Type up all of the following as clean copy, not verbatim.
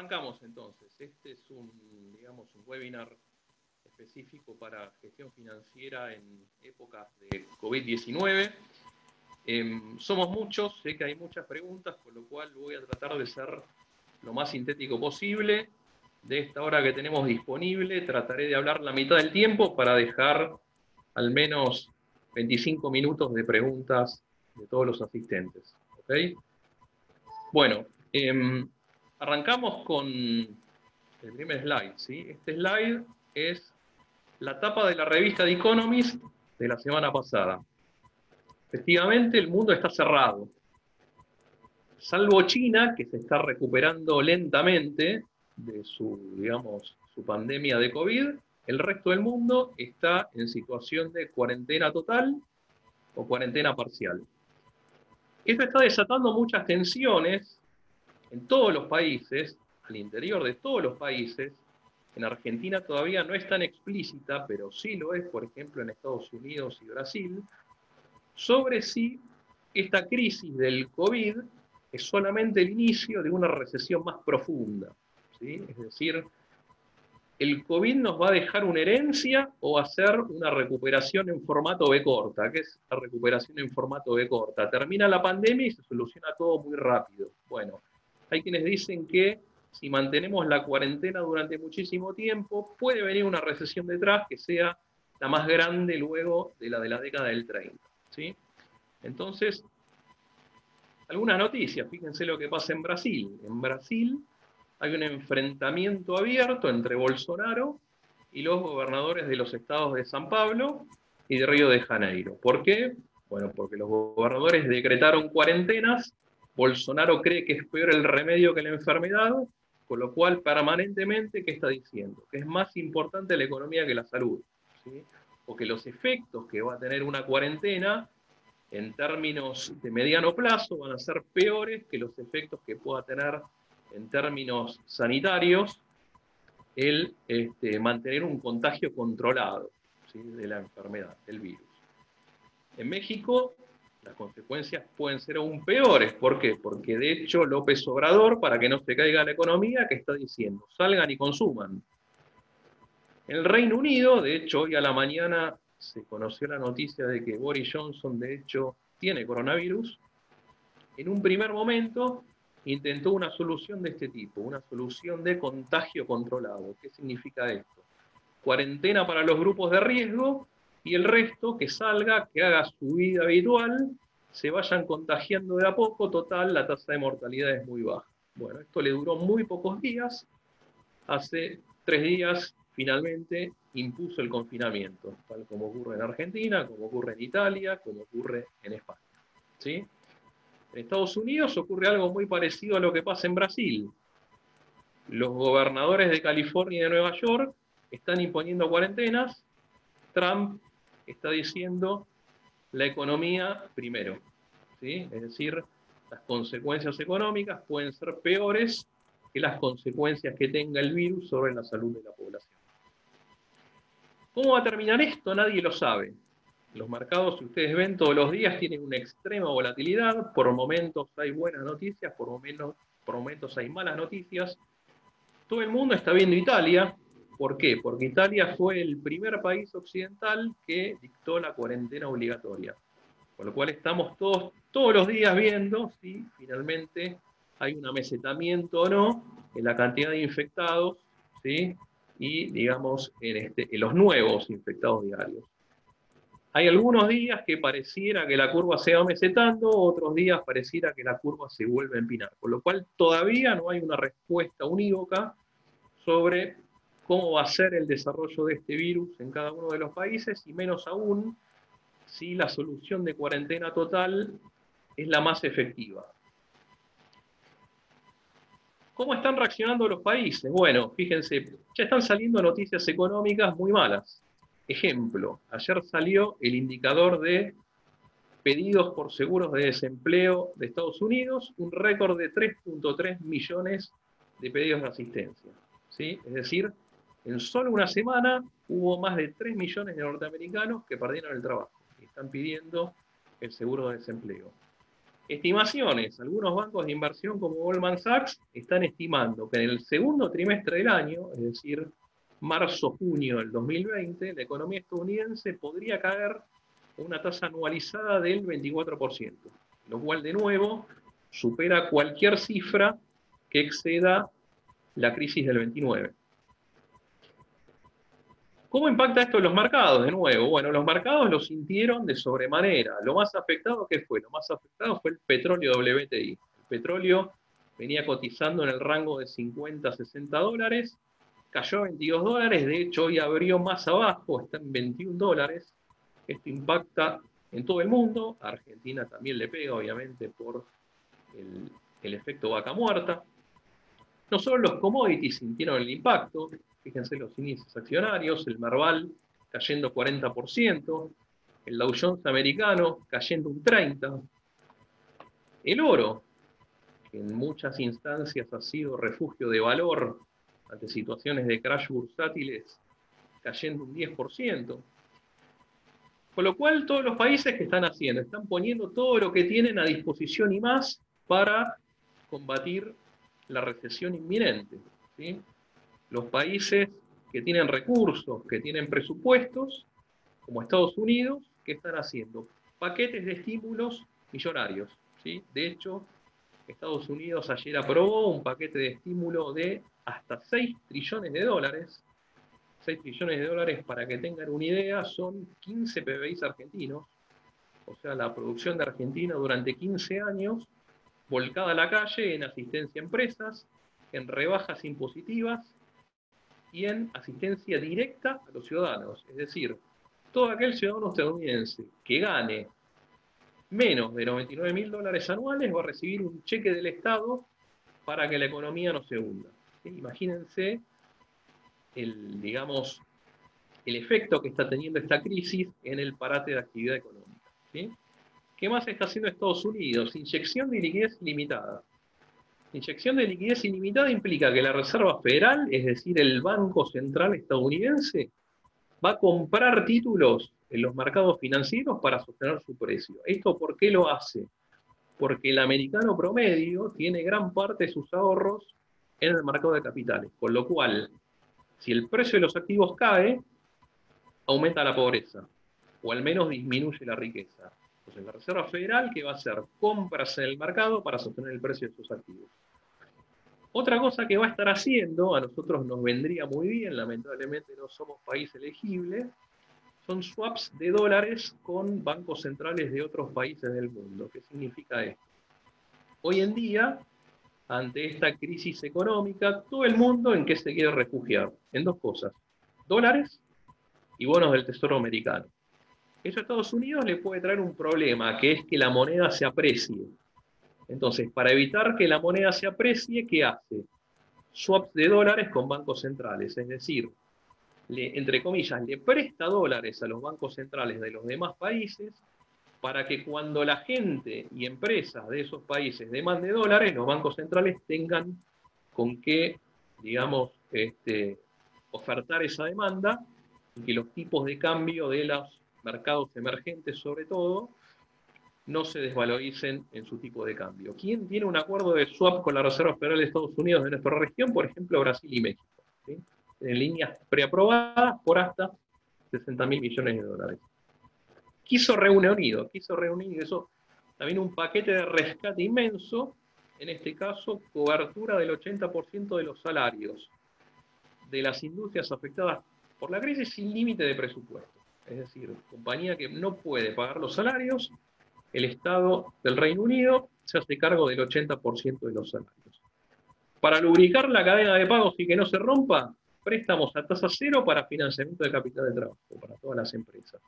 Arrancamos entonces. Este es digamos, un webinar específico para gestión financiera en épocas de COVID-19. Somos muchos, sé que hay muchas preguntas, por lo cual voy a tratar de ser lo más sintético posible. De esta hora que tenemos disponible, trataré de hablar la mitad del tiempo para dejar al menos 25 minutos de preguntas de todos los asistentes. ¿Okay? Bueno, arrancamos con el primer slide, ¿sí? Este slide es la tapa de la revista The Economist de la semana pasada. Efectivamente, el mundo está cerrado. Salvo China, que se está recuperando lentamente de su pandemia de COVID, el resto del mundo está en situación de cuarentena total o cuarentena parcial. Esto está desatando muchas tensiones en todos los países, al interior de todos los países. En Argentina todavía no es tan explícita, pero sí lo es, por ejemplo, en Estados Unidos y Brasil, sobre si esta crisis del COVID es solamente el inicio de una recesión más profunda, ¿sí? Es decir, ¿el COVID nos va a dejar una herencia o va a ser una recuperación en formato B corta? ¿Qué es la recuperación en formato B corta? Termina la pandemia y se soluciona todo muy rápido. Bueno, hay quienes dicen que si mantenemos la cuarentena durante muchísimo tiempo, puede venir una recesión detrás que sea la más grande luego de la década del 30. ¿Sí? Entonces, algunas noticias. Fíjense lo que pasa en Brasil. En Brasil hay un enfrentamiento abierto entre Bolsonaro y los gobernadores de los estados de San Pablo y de Río de Janeiro. ¿Por qué? Bueno, porque los gobernadores decretaron cuarentenas, Bolsonaro cree que es peor el remedio que la enfermedad, con lo cual permanentemente, ¿qué está diciendo? Que es más importante la economía que la salud, ¿sí? O que los efectos que va a tener una cuarentena en términos de mediano plazo van a ser peores que los efectos que pueda tener en términos sanitarios el mantener un contagio controlado, ¿sí? De la enfermedad, del virus. En México las consecuencias pueden ser aún peores. ¿Por qué? Porque de hecho López Obrador, para que no se caiga la economía, ¿qué está diciendo? Salgan y consuman. En el Reino Unido, de hecho, hoy a la mañana se conoció la noticia de que Boris Johnson, de hecho, tiene coronavirus. En un primer momento intentó una solución de este tipo, una solución de contagio controlado. ¿Qué significa esto? Cuarentena para los grupos de riesgo y el resto que salga, que haga su vida habitual, se vayan contagiando de a poco, total, la tasa de mortalidad es muy baja. Bueno, esto le duró muy pocos días. Hace 3 días finalmente impuso el confinamiento, tal como ocurre en Argentina, como ocurre en Italia, como ocurre en España. ¿Sí? En Estados Unidos ocurre algo muy parecido a lo que pasa en Brasil. Los gobernadores de California y de Nueva York están imponiendo cuarentenas. Trump está diciendo la economía primero, ¿sí? Es decir, las consecuencias económicas pueden ser peores que las consecuencias que tenga el virus sobre la salud de la población. ¿Cómo va a terminar esto? Nadie lo sabe. Los mercados, si ustedes ven, todos los días tienen una extrema volatilidad. Por momentos hay buenas noticias, por momentos hay malas noticias. Todo el mundo está viendo Italia. ¿Por qué? Porque Italia fue el primer país occidental que dictó la cuarentena obligatoria. Con lo cual estamos todos los días viendo si finalmente hay un amesetamiento o no en la cantidad de infectados, ¿sí? Y, digamos, en los nuevos infectados diarios. Hay algunos días que pareciera que la curva se va mesetando, otros días pareciera que la curva se vuelve a empinar, con lo cual todavía no hay una respuesta unívoca sobre cómo va a ser el desarrollo de este virus en cada uno de los países, y menos aún si la solución de cuarentena total es la más efectiva. ¿Cómo están reaccionando los países? Bueno, fíjense, ya están saliendo noticias económicas muy malas. Ejemplo, ayer salió el indicador de pedidos por seguros de desempleo de Estados Unidos, un récord de 3.3 millones de pedidos de asistencia. ¿Sí? Es decir, en solo una semana hubo más de 3 millones de norteamericanos que perdieron el trabajo y están pidiendo el seguro de desempleo. Estimaciones. Algunos bancos de inversión como Goldman Sachs están estimando que en el segundo trimestre del año, es decir, marzo-junio del 2020, la economía estadounidense podría caer una tasa anualizada del 24%, lo cual de nuevo supera cualquier cifra que exceda la crisis del 29. ¿Cómo impacta esto en los mercados? De nuevo, bueno, los mercados lo sintieron de sobremanera. Lo más afectado, ¿qué fue? Lo más afectado fue el petróleo WTI. El petróleo venía cotizando en el rango de 50 a 60 dólares, cayó a 22 dólares, de hecho hoy abrió más abajo, está en 21 dólares. Esto impacta en todo el mundo, a Argentina también le pega, obviamente, por el efecto vaca muerta. No solo los commodities sintieron el impacto, fíjense los índices accionarios, el Merval cayendo 40%, el Dow Jones americano cayendo un 30%, el oro, que en muchas instancias ha sido refugio de valor ante situaciones de crash bursátiles, cayendo un 10%. Con lo cual, todos los países que están haciendo, están poniendo todo lo que tienen a disposición y más para combatir la recesión inminente, ¿sí? Los países que tienen recursos, que tienen presupuestos, como Estados Unidos, ¿qué están haciendo? Paquetes de estímulos millonarios, ¿sí? De hecho, Estados Unidos ayer aprobó un paquete de estímulo de hasta 6 trillones de dólares. 6 trillones de dólares, para que tengan una idea, son 15 PBIs argentinos, o sea, la producción de Argentina durante 15 años, volcada a la calle en asistencia a empresas, en rebajas impositivas y en asistencia directa a los ciudadanos. Es decir, todo aquel ciudadano estadounidense que gane menos de 99.000 dólares anuales va a recibir un cheque del Estado para que la economía no se hunda. ¿Sí? Imagínense digamos, el efecto que está teniendo esta crisis en el parate de actividad económica. ¿Sí? ¿Qué más está haciendo Estados Unidos? Inyección de liquidez ilimitada. Inyección de liquidez ilimitada implica que la Reserva Federal, es decir, el Banco Central estadounidense, va a comprar títulos en los mercados financieros para sostener su precio. ¿Esto por qué lo hace? Porque el americano promedio tiene gran parte de sus ahorros en el mercado de capitales, con lo cual, si el precio de los activos cae, aumenta la pobreza, o al menos disminuye la riqueza. Entonces la Reserva Federal, ¿qué va a hacer? Compras en el mercado para sostener el precio de sus activos. Otra cosa que va a estar haciendo, a nosotros nos vendría muy bien, lamentablemente no somos país elegible, son swaps de dólares con bancos centrales de otros países del mundo. ¿Qué significa esto? Hoy en día, ante esta crisis económica, todo el mundo en qué se quiere refugiar, en dos cosas: dólares y bonos del Tesoro americano. Eso a Estados Unidos le puede traer un problema, que es que la moneda se aprecie. Entonces, para evitar que la moneda se aprecie, ¿qué hace? Swaps de dólares con bancos centrales, es decir, entre comillas, le presta dólares a los bancos centrales de los demás países para que cuando la gente y empresas de esos países demanden dólares, los bancos centrales tengan con qué, digamos, ofertar esa demanda, y que los tipos de cambio de los mercados emergentes, sobre todo, no se desvaloricen en su tipo de cambio. ¿Quién tiene un acuerdo de swap con la Reserva Federal de Estados Unidos de nuestra región? Por ejemplo, Brasil y México, ¿sí? En líneas preaprobadas por hasta 60.000 millones de dólares. Quiso Reino Unido, eso también un paquete de rescate inmenso, en este caso cobertura del 80% de los salarios de las industrias afectadas por la crisis sin límite de presupuesto. Es decir, compañía que no puede pagar los salarios, el Estado del Reino Unido se hace cargo del 80% de los salarios. Para lubricar la cadena de pagos y que no se rompa, préstamos a tasa cero para financiamiento de capital de trabajo, para todas las empresas.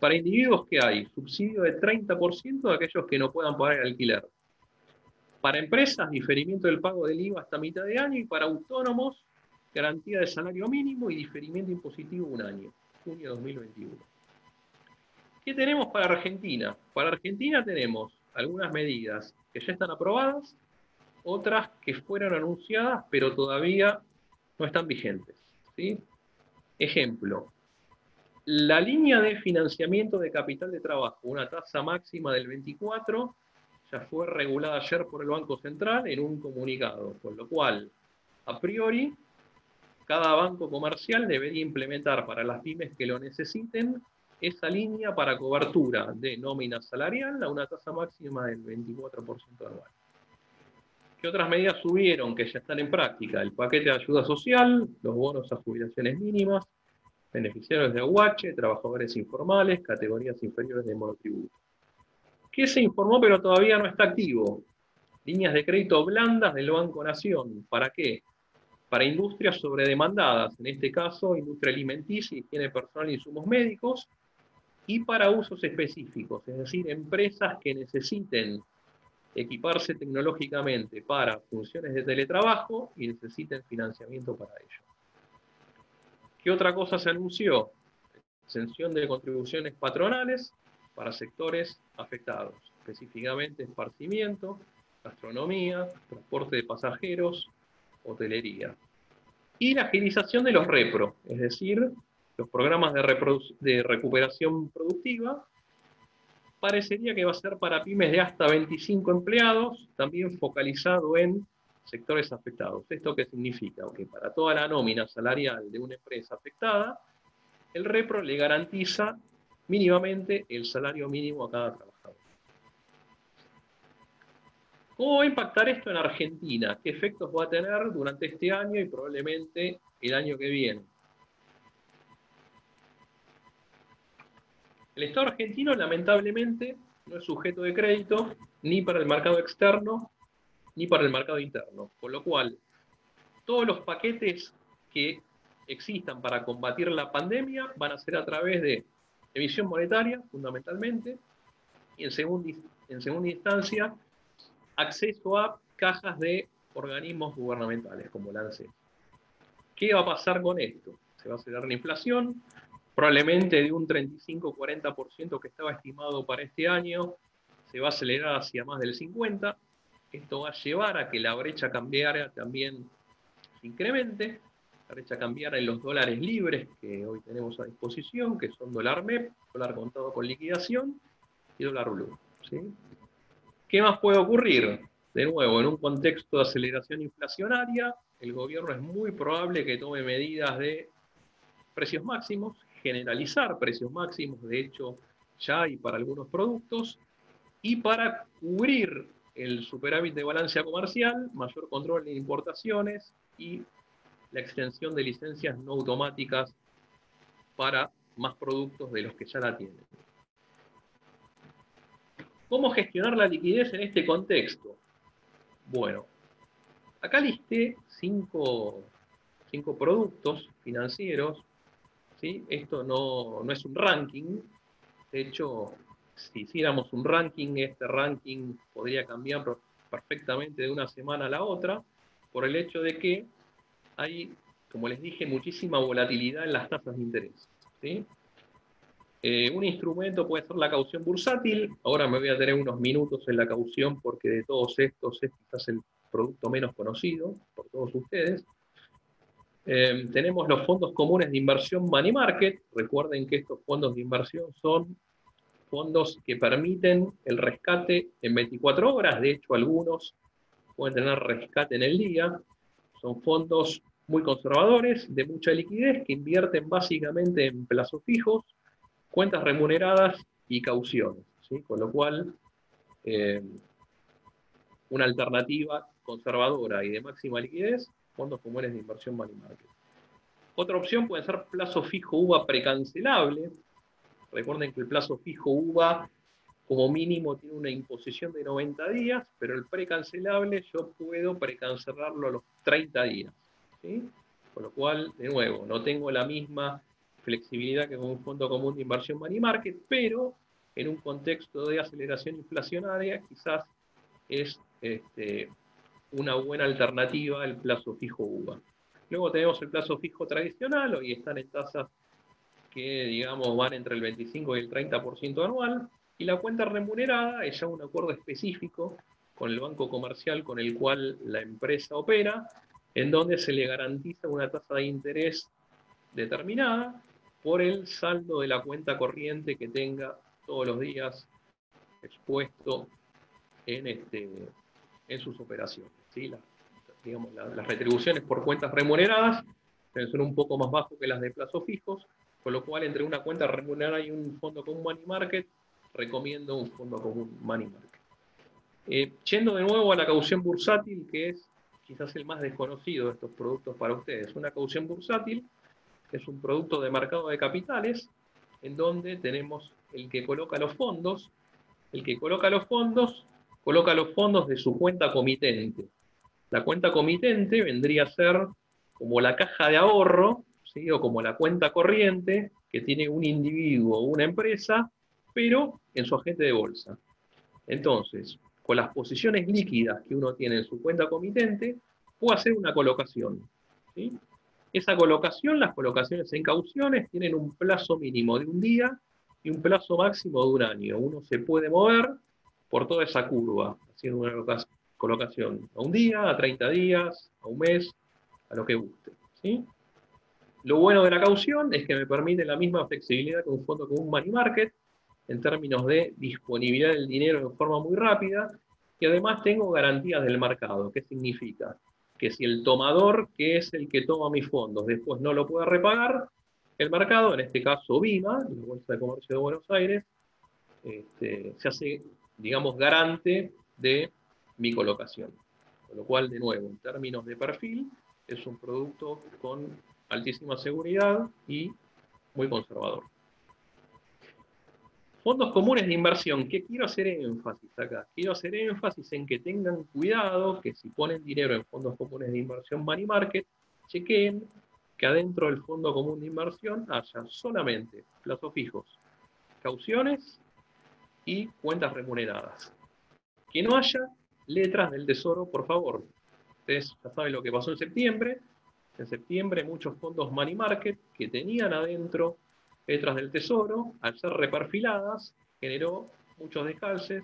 Para individuos, ¿qué hay? Subsidio de 30% de aquellos que no puedan pagar el alquiler. Para empresas, diferimiento del pago del IVA hasta mitad de año, y para autónomos, garantía de salario mínimo y diferimiento impositivo un año, junio de 2021. ¿Qué tenemos para Argentina? Para Argentina tenemos algunas medidas que ya están aprobadas, otras que fueron anunciadas pero todavía no están vigentes, ¿sí? Ejemplo, la línea de financiamiento de capital de trabajo, una tasa máxima del 24%, ya fue regulada ayer por el Banco Central en un comunicado, con lo cual, a priori, cada banco comercial debería implementar para las pymes que lo necesiten esa línea para cobertura de nómina salarial a una tasa máxima del 24% anual. ¿Qué otras medidas subieron que ya están en práctica? El paquete de ayuda social, los bonos a jubilaciones mínimas, beneficiarios de AUH, trabajadores informales, categorías inferiores de monotributo. ¿Qué se informó pero todavía no está activo? Líneas de crédito blandas del Banco Nación. ¿Para qué? Para industrias sobredemandadas, en este caso industria alimenticia, higiene personal y insumos médicos, y para usos específicos, es decir, empresas que necesiten equiparse tecnológicamente para funciones de teletrabajo y necesiten financiamiento para ello. ¿Qué otra cosa se anunció? Exención de contribuciones patronales para sectores afectados, específicamente esparcimiento, gastronomía, transporte de pasajeros, hotelería. Y la agilización de los repro, es decir, los programas de recuperación productiva, parecería que va a ser para pymes de hasta 25 empleados, también focalizado en sectores afectados. ¿Esto qué significa? Que para toda la nómina salarial de una empresa afectada, el repro le garantiza mínimamente el salario mínimo a cada trabajador. ¿Cómo va a impactar esto en Argentina? ¿Qué efectos va a tener durante este año y probablemente el año que viene? El Estado argentino, lamentablemente, no es sujeto de crédito ni para el mercado externo ni para el mercado interno. Con lo cual, todos los paquetes que existan para combatir la pandemia van a ser a través de emisión monetaria, fundamentalmente, y en segunda instancia, acceso a cajas de organismos gubernamentales, como la ANSES. ¿Qué va a pasar con esto? Se va a acelerar la inflación, probablemente de un 35-40% que estaba estimado para este año, se va a acelerar hacia más del 50%. Esto va a llevar a que la brecha cambiaria también se incremente, la brecha cambiaria en los dólares libres que hoy tenemos a disposición, que son dólar MEP, dólar contado con liquidación y dólar blue. ¿Sí? ¿Qué más puede ocurrir? De nuevo, en un contexto de aceleración inflacionaria, el gobierno es muy probable que tome medidas de precios máximos, generalizar precios máximos, de hecho ya hay para algunos productos, y para cubrir el superávit de balanza comercial, mayor control de importaciones y la extensión de licencias no automáticas para más productos de los que ya la tienen. ¿Cómo gestionar la liquidez en este contexto? Bueno, acá listé cinco productos financieros, ¿sí? Esto no es un ranking, de hecho, si hiciéramos un ranking, este ranking podría cambiar perfectamente de una semana a la otra, por el hecho de que hay, como les dije, muchísima volatilidad en las tasas de interés. ¿Sí? Un instrumento puede ser la caución bursátil. Ahora me voy a tener unos minutos en la caución porque de todos estos es quizás el producto menos conocido por todos ustedes. Tenemos los fondos comunes de inversión Money Market. Recuerden que estos fondos de inversión son fondos que permiten el rescate en 24 horas. De hecho, algunos pueden tener rescate en el día. Son fondos muy conservadores, de mucha liquidez, que invierten básicamente en plazos fijos, cuentas remuneradas y cauciones. ¿Sí? Con lo cual, una alternativa conservadora y de máxima liquidez, fondos comunes de inversión money market. Otra opción puede ser plazo fijo UVA precancelable. Recuerden que el plazo fijo UVA como mínimo tiene una imposición de 90 días, pero el precancelable yo puedo precancelarlo a los 30 días. ¿Sí? Con lo cual, de nuevo, no tengo la misma flexibilidad que con un fondo común de inversión money market, pero en un contexto de aceleración inflacionaria quizás es una buena alternativa el plazo fijo UVA. Luego tenemos el plazo fijo tradicional, hoy están en tasas que digamos van entre el 25 y el 30% anual, y la cuenta remunerada es ya un acuerdo específico con el banco comercial con el cual la empresa opera, en donde se le garantiza una tasa de interés determinada por el saldo de la cuenta corriente que tenga todos los días expuesto en sus operaciones. ¿Sí? Las retribuciones por cuentas remuneradas son un poco más bajos que las de plazos fijos, con lo cual entre una cuenta remunerada y un fondo común money market, recomiendo un fondo común money market. Yendo de nuevo a la caución bursátil, que es quizás el más desconocido de estos productos para ustedes. Una caución bursátil es un producto de mercado de capitales, en donde tenemos el que coloca los fondos. El que coloca los fondos de su cuenta comitente. La cuenta comitente vendría a ser como la caja de ahorro, ¿sí? O como la cuenta corriente que tiene un individuo o una empresa, pero en su agente de bolsa. Entonces, con las posiciones líquidas que uno tiene en su cuenta comitente, puede hacer una colocación. ¿Sí? Esa colocación, las colocaciones en cauciones, tienen un plazo mínimo de un día y un plazo máximo de un año. Uno se puede mover por toda esa curva, haciendo una colocación a un día, a 30 días, a un mes, a lo que guste. ¿Sí? Lo bueno de la caución es que me permite la misma flexibilidad que un fondo con un money market, en términos de disponibilidad del dinero de forma muy rápida, y además tengo garantías del mercado. ¿Qué significa? Que si el tomador, que es el que toma mis fondos, después no lo puede repagar, el mercado, en este caso BIMA, la Bolsa de Comercio de Buenos Aires, se hace, digamos, garante de mi colocación. Con lo cual, de nuevo, en términos de perfil, es un producto con altísima seguridad y muy conservador. Fondos comunes de inversión. ¿Qué quiero hacer énfasis acá? Quiero hacer énfasis en que tengan cuidado, que si ponen dinero en fondos comunes de inversión money market, chequen que adentro del fondo común de inversión haya solamente plazos fijos, cauciones y cuentas remuneradas. Que no haya letras del tesoro, por favor. Ustedes ya saben lo que pasó en septiembre. En septiembre muchos fondos money market que tenían adentro letras del tesoro, al ser reperfiladas, generó muchos descalces,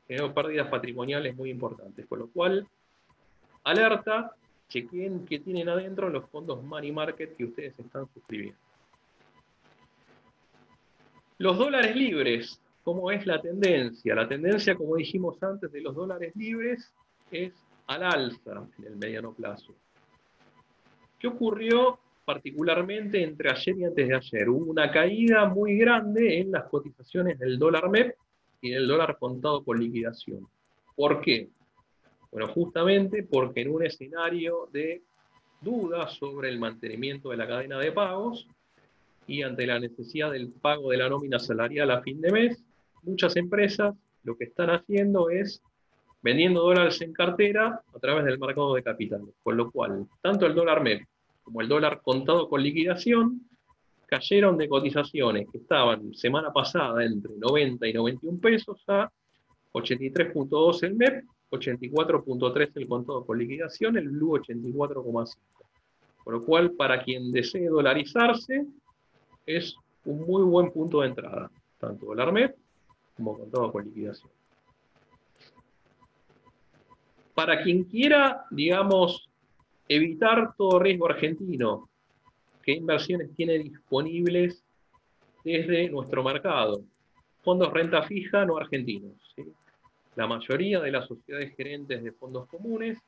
generó pérdidas patrimoniales muy importantes. Con lo cual, alerta, chequen qué tienen adentro los fondos money market que ustedes están suscribiendo. Los dólares libres, ¿cómo es la tendencia? La tendencia, como dijimos antes, de los dólares libres es al alza en el mediano plazo. ¿Qué ocurrió particularmente entre ayer y antes de ayer? Hubo una caída muy grande en las cotizaciones del dólar MEP y del dólar contado con liquidación. ¿Por qué? Bueno, justamente porque en un escenario de dudas sobre el mantenimiento de la cadena de pagos y ante la necesidad del pago de la nómina salarial a fin de mes, muchas empresas lo que están haciendo es vendiendo dólares en cartera a través del mercado de capitales. Con lo cual, tanto el dólar MEP como el dólar contado con liquidación cayeron de cotizaciones que estaban semana pasada entre 90 y 91 pesos a 83.2 el MEP, 84.3 el contado con liquidación, el blue 84.5. Por lo cual, para quien desee dolarizarse, es un muy buen punto de entrada, tanto dólar MEP como contado con liquidación. Para quien quiera, digamos, evitar todo riesgo argentino, ¿qué inversiones tiene disponibles desde nuestro mercado? Fondos renta fija no argentinos. ¿Sí? La mayoría de las sociedades gerentes de fondos comunes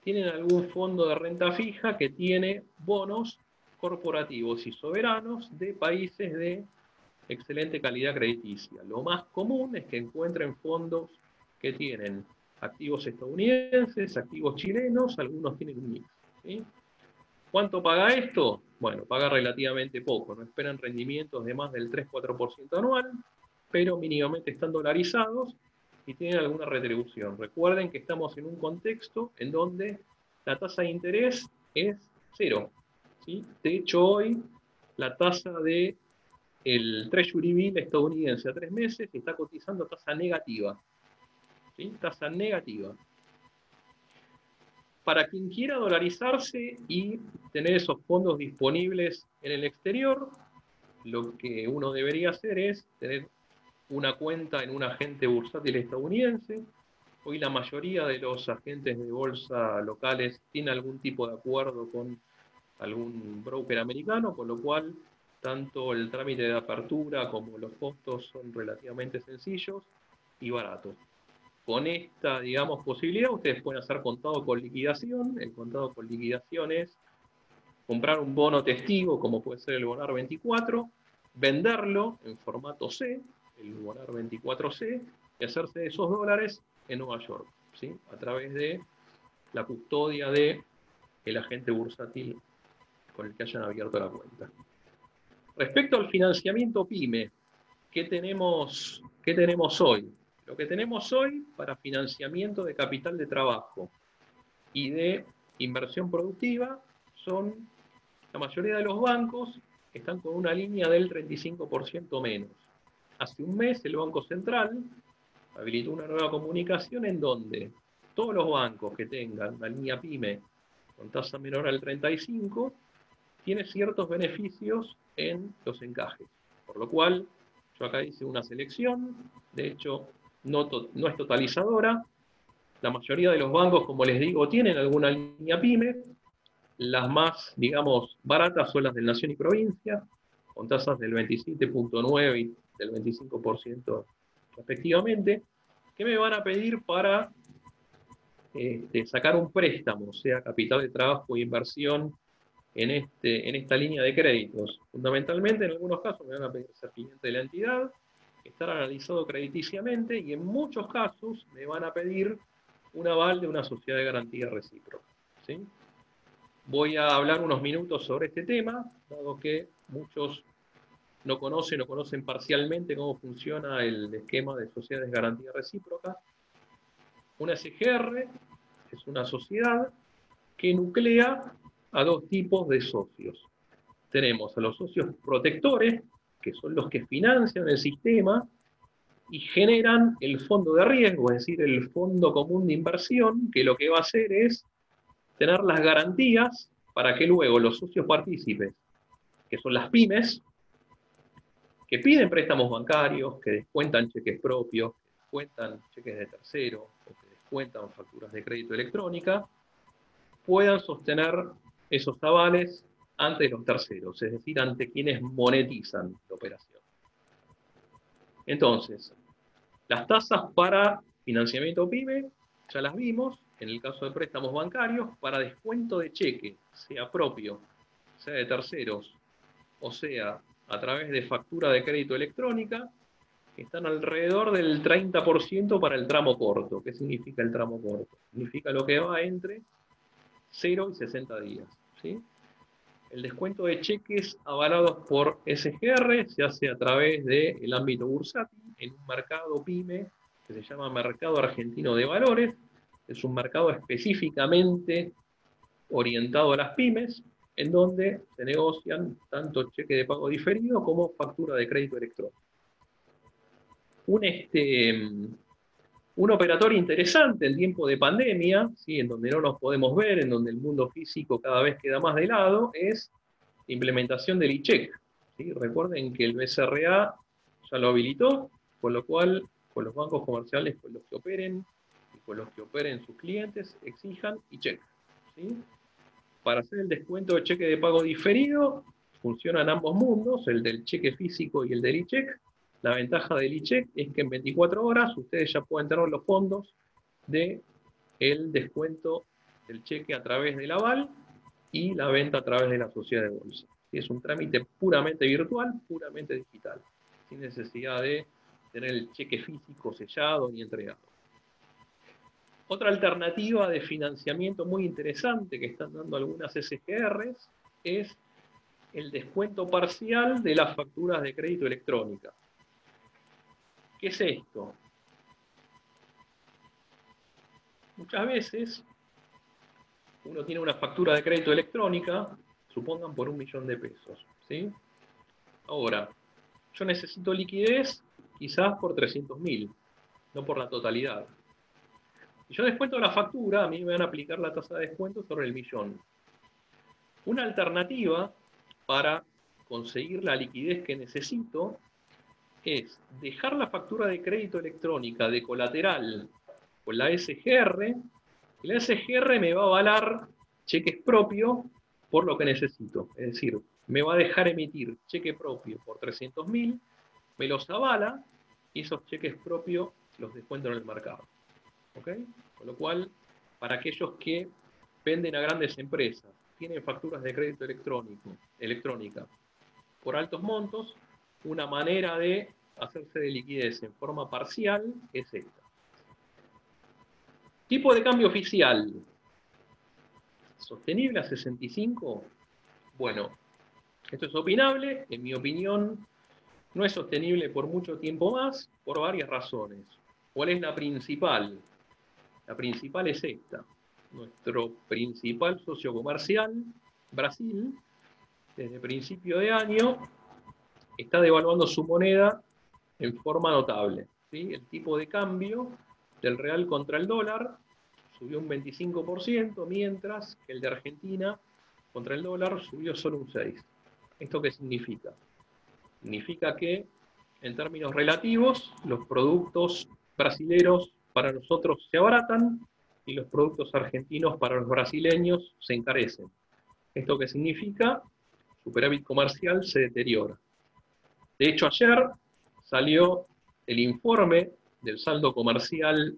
tienen algún fondo de renta fija que tiene bonos corporativos y soberanos de países de excelente calidad crediticia. Lo más común es que encuentren fondos que tienen activos estadounidenses, activos chilenos, algunos tienen un mix. ¿Sí? ¿Cuánto paga esto? Bueno, paga relativamente poco, no esperan rendimientos de más del 3-4% anual, pero mínimamente están dolarizados y tienen alguna retribución. Recuerden que estamos en un contexto en donde la tasa de interés es cero. ¿Sí? De hecho, hoy la tasa de el Treasury Bill estadounidense a 3 meses está cotizando tasa negativa. ¿Sí? Tasa negativa. Para quien quiera dolarizarse y tener esos fondos disponibles en el exterior, lo que uno debería hacer es tener una cuenta en un agente bursátil estadounidense. Hoy la mayoría de los agentes de bolsa locales tienen algún tipo de acuerdo con algún broker americano, con lo cual tanto el trámite de apertura como los costos son relativamente sencillos y baratos. con esta, digamos, posibilidad, ustedes pueden hacer contado con liquidación. El contado con liquidación es comprar un bono testigo, como puede ser el Bonar 24, venderlo en formato C, el Bonar 24C, y hacerse de esos dólares en Nueva York, ¿sí? A través de la custodia de el agente bursátil con el que hayan abierto la cuenta. Respecto al financiamiento PYME, ¿qué tenemos hoy? Lo que tenemos hoy para financiamiento de capital de trabajo y de inversión productiva son la mayoría de los bancos están con una línea del 35% menos. Hace un mes el Banco Central habilitó una nueva comunicación en donde todos los bancos que tengan una línea PYME con tasa menor al 35 tiene ciertos beneficios en los encajes. Por lo cual, yo acá hice una selección, de hecho, no es totalizadora. La mayoría de los bancos, como les digo, tienen alguna línea PYME. Las más, digamos, baratas son las de Nación y Provincia, con tasas del 27.9 y del 25% respectivamente, que me van a pedir para sacar un préstamo, sea capital de trabajo e inversión, en esta línea de créditos. Fundamentalmente, en algunos casos me van a pedir ser cliente de la entidad, estar analizado crediticiamente, y en muchos casos me van a pedir un aval de una sociedad de garantía recíproca, ¿sí? Voy a hablar unos minutos sobre este tema, dado que muchos no conocen o conocen parcialmente cómo funciona el esquema de sociedades de garantía recíproca. Una SGR es una sociedad que nuclea a dos tipos de socios. Tenemos a los socios protectores, que son los que financian el sistema y generan el fondo de riesgo, es decir, el fondo común de inversión, que lo que va a hacer es tener las garantías para que luego los socios partícipes, que son las pymes, que piden préstamos bancarios, que descuentan cheques propios, que descuentan cheques de tercero o que descuentan facturas de crédito electrónica, puedan sostener esos avales ante los terceros, es decir, ante quienes monetizan la operación. Entonces, las tasas para financiamiento PYME ya las vimos, en el caso de préstamos bancarios, para descuento de cheque, sea propio, sea de terceros, o sea, a través de factura de crédito electrónica, están alrededor del 30% para el tramo corto. ¿Qué significa el tramo corto? Significa lo que va entre 0 y 60 días, ¿sí? El descuento de cheques avalados por SGR se hace a través del ámbito bursátil, en un mercado PYME que se llama Mercado Argentino de Valores. Es un mercado específicamente orientado a las pymes, en donde se negocian tanto cheque de pago diferido como factura de crédito electrónico. Un operatorio interesante en tiempo de pandemia, ¿sí? En donde no nos podemos ver, en donde el mundo físico cada vez queda más de lado, es la implementación del e-check, ¿sí? Recuerden que el BCRA ya lo habilitó, con lo cual con los bancos comerciales con los que operen y con los que operen sus clientes exijan e-check, ¿sí? Para hacer el descuento de cheque de pago diferido, funcionan ambos mundos, el del cheque físico y el del e-check. La ventaja del e-check es que en 24 horas ustedes ya pueden tener los fondos del descuento del cheque a través del aval y la venta a través de la sociedad de bolsa. Es un trámite puramente virtual, puramente digital, sin necesidad de tener el cheque físico sellado ni entregado. Otra alternativa de financiamiento muy interesante que están dando algunas SGRs es el descuento parcial de las facturas de crédito electrónica. ¿Qué es esto? Muchas veces uno tiene una factura de crédito electrónica, supongan por 1 millón de pesos, ¿sí? Ahora, yo necesito liquidez quizás por 300.000, no por la totalidad. Si yo descuento la factura, a mí me van a aplicar la tasa de descuento sobre el millón. Una alternativa para conseguir la liquidez que necesito es dejar la factura de crédito electrónica de colateral con la SGR, y la SGR me va a avalar cheques propios por lo que necesito. Es decir, me va a dejar emitir cheque propio por 300.000, me los avala y esos cheques propios los descuento en el mercado. ¿ok? Con lo cual, para aquellos que venden a grandes empresas, tienen facturas de crédito electrónica por altos montos, una manera de hacerse de liquidez en forma parcial es esta. Tipo de cambio oficial, sostenible a 65. Bueno, esto es opinable, en mi opinión no es sostenible por mucho tiempo más, por varias razones. ¿Cuál es la principal? La principal es esta. Nuestro principal socio comercial, Brasil, desde principio de año, está devaluando su moneda en forma notable, ¿sí? El tipo de cambio del real contra el dólar subió un 25%, mientras que el de Argentina contra el dólar subió solo un 6%. ¿Esto qué significa? Significa que, en términos relativos, los productos brasileros para nosotros se abaratan y los productos argentinos para los brasileños se encarecen. ¿Esto qué significa? Superávit comercial se deteriora. De hecho, ayer salió el informe del saldo comercial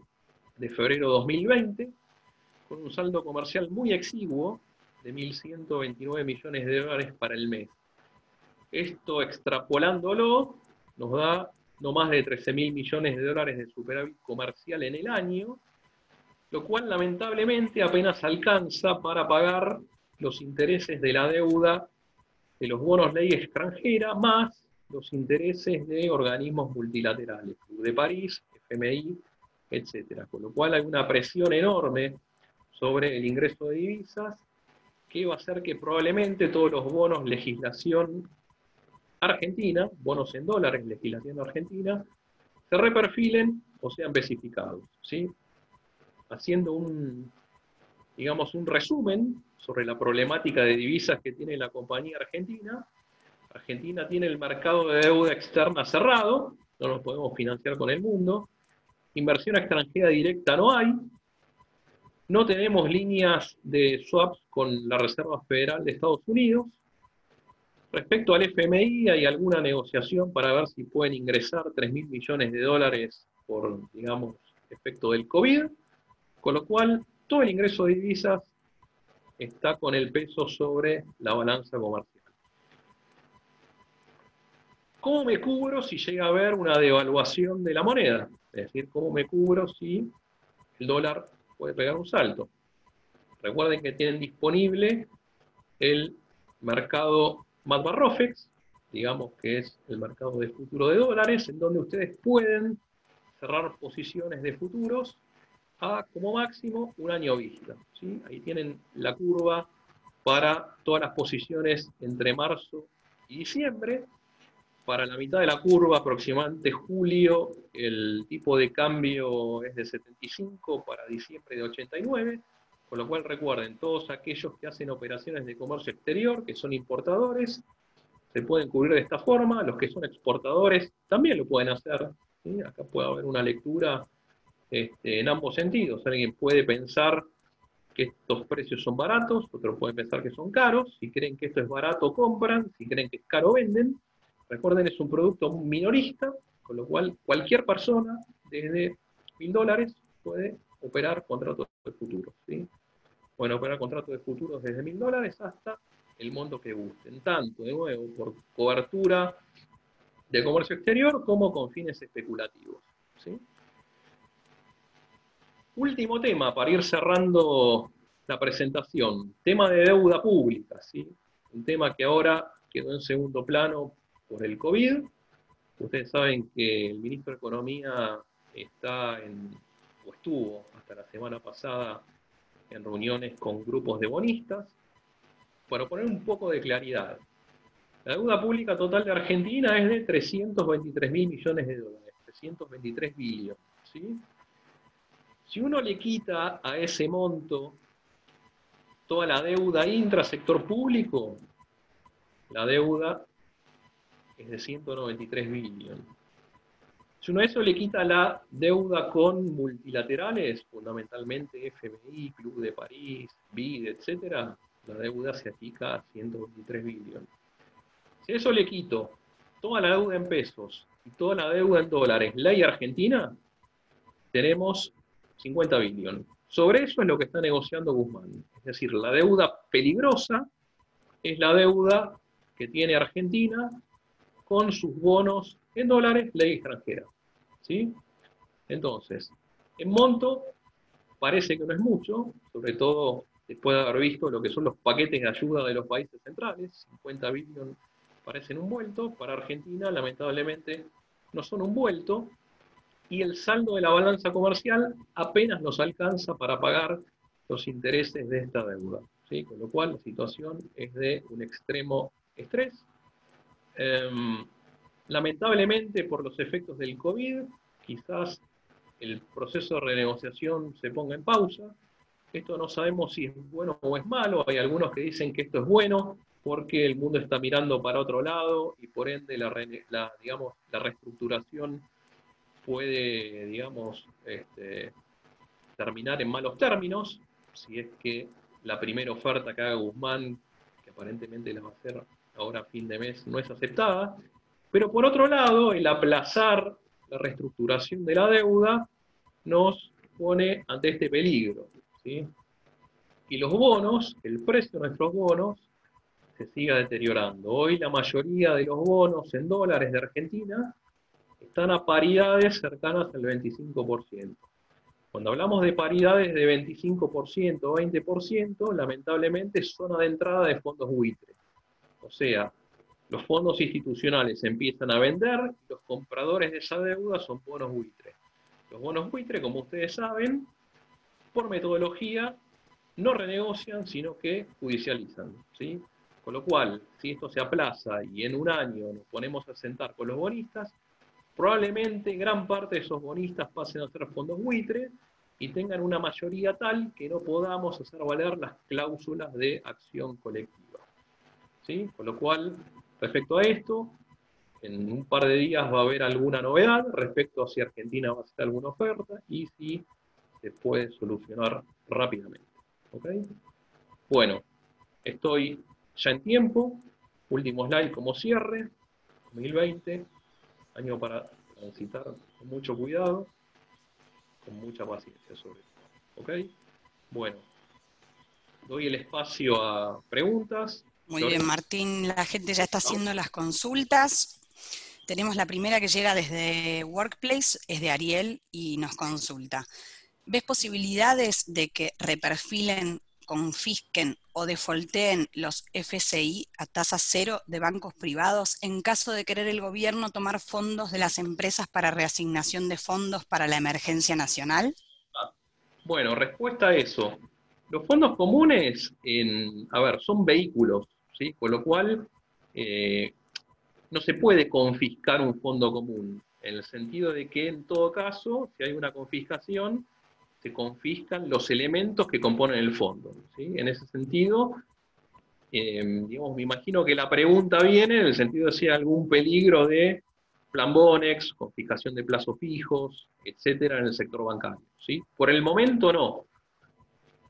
de febrero 2020, con un saldo comercial muy exiguo de 1.129 millones de dólares para el mes. Esto, extrapolándolo, nos da no más de 13.000 millones de dólares de superávit comercial en el año, lo cual lamentablemente apenas alcanza para pagar los intereses de la deuda de los bonos ley extranjera, más los intereses de organismos multilaterales, Club de París, FMI, etc. Con lo cual hay una presión enorme sobre el ingreso de divisas que va a hacer que probablemente todos los bonos legislación argentina, bonos en dólares, legislación argentina, se reperfilen o sean versificados, ¿sí? Haciendo digamos, un resumen sobre la problemática de divisas que tiene la compañía argentina. Argentina tiene el mercado de deuda externa cerrado, no nos podemos financiar con el mundo, inversión extranjera directa no hay, no tenemos líneas de swaps con la Reserva Federal de Estados Unidos. Respecto al FMI, hay alguna negociación para ver si pueden ingresar 3.000 millones de dólares por, digamos, efecto del COVID, con lo cual todo el ingreso de divisas está con el peso sobre la balanza comercial. ¿Cómo me cubro si llega a haber una devaluación de la moneda? Es decir, ¿cómo me cubro si el dólar puede pegar un salto? Recuerden que tienen disponible el mercado Matbarrofex, digamos que es el mercado de futuro de dólares, en donde ustedes pueden cerrar posiciones de futuros a como máximo un año vista, ¿sí? Ahí tienen la curva para todas las posiciones entre marzo y diciembre. Para la mitad de la curva, aproximadamente julio, el tipo de cambio es de 75, para diciembre de 89, con lo cual recuerden, todos aquellos que hacen operaciones de comercio exterior, que son importadores, se pueden cubrir de esta forma, los que son exportadores también lo pueden hacer, ¿sí? Acá puede haber una lectura en ambos sentidos. Alguien puede pensar que estos precios son baratos, otros pueden pensar que son caros. Si creen que esto es barato, compran; si creen que es caro, venden. Recuerden, es un producto minorista, con lo cual cualquier persona desde $1.000 puede operar contratos de futuros, ¿sí? Pueden operar contratos de futuros desde $1.000 hasta el monto que gusten, tanto, de nuevo, por cobertura de comercio exterior como con fines especulativos, ¿sí? Último tema, para ir cerrando la presentación, tema de deuda pública, ¿sí? Un tema que ahora quedó en segundo plano por el COVID. Ustedes saben que el ministro de Economía estuvo hasta la semana pasada en reuniones con grupos de bonistas. Para poner un poco de claridad, la deuda pública total de Argentina es de 323.000 millones de dólares, 323 billones, ¿sí? Si uno le quita a ese monto toda la deuda intrasector público, la deuda es de 193 billones. Si uno a eso le quita la deuda con multilaterales, fundamentalmente FMI, Club de París, BID, etc., la deuda se achica a 123 billones. Si a eso le quito toda la deuda en pesos y toda la deuda en dólares, ley argentina, tenemos 50 billones. Sobre eso es lo que está negociando Guzmán. Es decir, la deuda peligrosa es la deuda que tiene Argentina con sus bonos en dólares, ley extranjera. ¿Sí? Entonces, en monto parece que no es mucho, sobre todo después de haber visto lo que son los paquetes de ayuda de los países centrales. 50 billones parecen un vuelto, para Argentina lamentablemente no son un vuelto, y el saldo de la balanza comercial apenas nos alcanza para pagar los intereses de esta deuda. ¿Sí? Con lo cual la situación es de un extremo estrés. Lamentablemente, por los efectos del COVID, quizás el proceso de renegociación se ponga en pausa. Esto no sabemos si es bueno o es malo. Hay algunos que dicen que esto es bueno porque el mundo está mirando para otro lado y por ende digamos, la reestructuración puede, digamos, terminar en malos términos, si es que la primera oferta que haga Guzmán, que aparentemente la va a hacer ahora a fin de mes, no es aceptada. Pero por otro lado, el aplazar la reestructuración de la deuda nos pone ante este peligro. ¿Sí? Y los bonos, el precio de nuestros bonos, se siga deteriorando. Hoy la mayoría de los bonos en dólares de Argentina están a paridades cercanas al 25%. Cuando hablamos de paridades de 25% o 20%, lamentablemente es zona de entrada de fondos buitre. O sea, los fondos institucionales empiezan a vender y los compradores de esa deuda son bonos buitre. Los bonos buitre, como ustedes saben, por metodología, no renegocian, sino que judicializan. ¿Sí? Con lo cual, si esto se aplaza y en un año nos ponemos a sentar con los bonistas, probablemente gran parte de esos bonistas pasen a ser fondos buitre y tengan una mayoría tal que no podamos hacer valer las cláusulas de acción colectiva. ¿Sí? Con lo cual, respecto a esto, en un par de días va a haber alguna novedad respecto a si Argentina va a hacer alguna oferta y si se puede solucionar rápidamente. ¿Ok? Bueno, estoy ya en tiempo. Último slide como cierre. 2020, año para transitar con mucho cuidado, con mucha paciencia sobre todo. ¿Ok? Bueno, doy el espacio a preguntas. Muy bien, Martín, la gente ya está haciendo las consultas. Tenemos la primera que llega desde Workplace, es de Ariel y nos consulta. ¿Ves posibilidades de que reperfilen, confisquen o defolteen los FCI a tasa cero de bancos privados en caso de querer el gobierno tomar fondos de las empresas para reasignación de fondos para la emergencia nacional? Bueno, respuesta a eso. Los fondos comunes, a ver, son vehículos, ¿sí? Con lo cual no se puede confiscar un fondo común, en el sentido de que en todo caso, si hay una confiscación, se confiscan los elementos que componen el fondo. ¿Sí? En ese sentido, digamos, me imagino que la pregunta viene en el sentido de si hay algún peligro de plambonex, confiscación de plazos fijos, etcétera, en el sector bancario. ¿Sí? Por el momento no.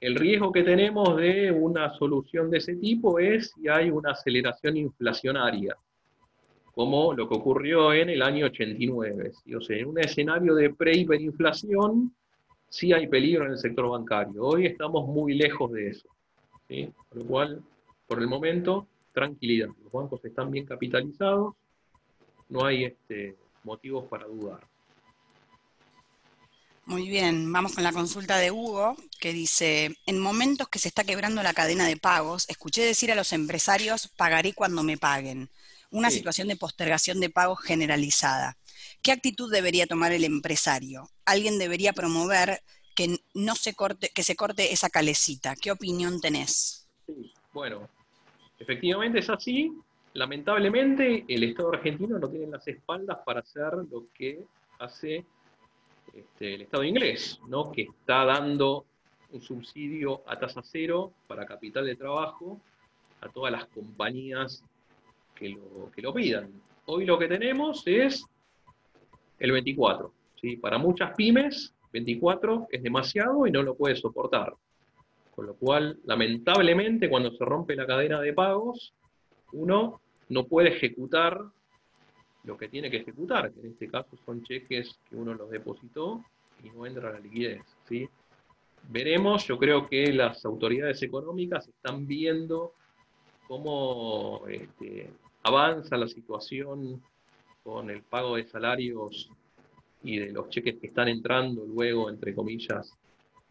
El riesgo que tenemos de una solución de ese tipo es si hay una aceleración inflacionaria, como lo que ocurrió en el año 89. ¿Sí? O sea, en un escenario de pre-hiperinflación, sí hay peligro en el sector bancario. Hoy estamos muy lejos de eso. ¿Sí? Por lo cual, por el momento, tranquilidad. Los bancos están bien capitalizados, no hay motivos para dudar. Muy bien, vamos con la consulta de Hugo, que dice, en momentos que se está quebrando la cadena de pagos, escuché decir a los empresarios, pagaré cuando me paguen. Una Sí. situación de postergación de pagos generalizada. ¿Qué actitud debería tomar el empresario? ¿Alguien debería promover que no se corte, que se corte esa calecita? ¿Qué opinión tenés? Sí. Bueno, efectivamente es así. Lamentablemente, el Estado argentino no tiene las espaldas para hacer lo que hace el Estado inglés, ¿no? Que está dando un subsidio a tasa cero para capital de trabajo a todas las compañías que lo pidan. Hoy lo que tenemos es el 24. ¿Sí? Para muchas pymes, 24 es demasiado y no lo puede soportar. Con lo cual, lamentablemente, cuando se rompe la cadena de pagos, uno no puede ejecutar lo que tiene que ejecutar, que en este caso son cheques que uno los depositó y no entra a la liquidez. ¿sí? Veremos, yo creo que las autoridades económicas están viendo cómo avanza la situación con el pago de salarios y de los cheques que están entrando luego, entre comillas,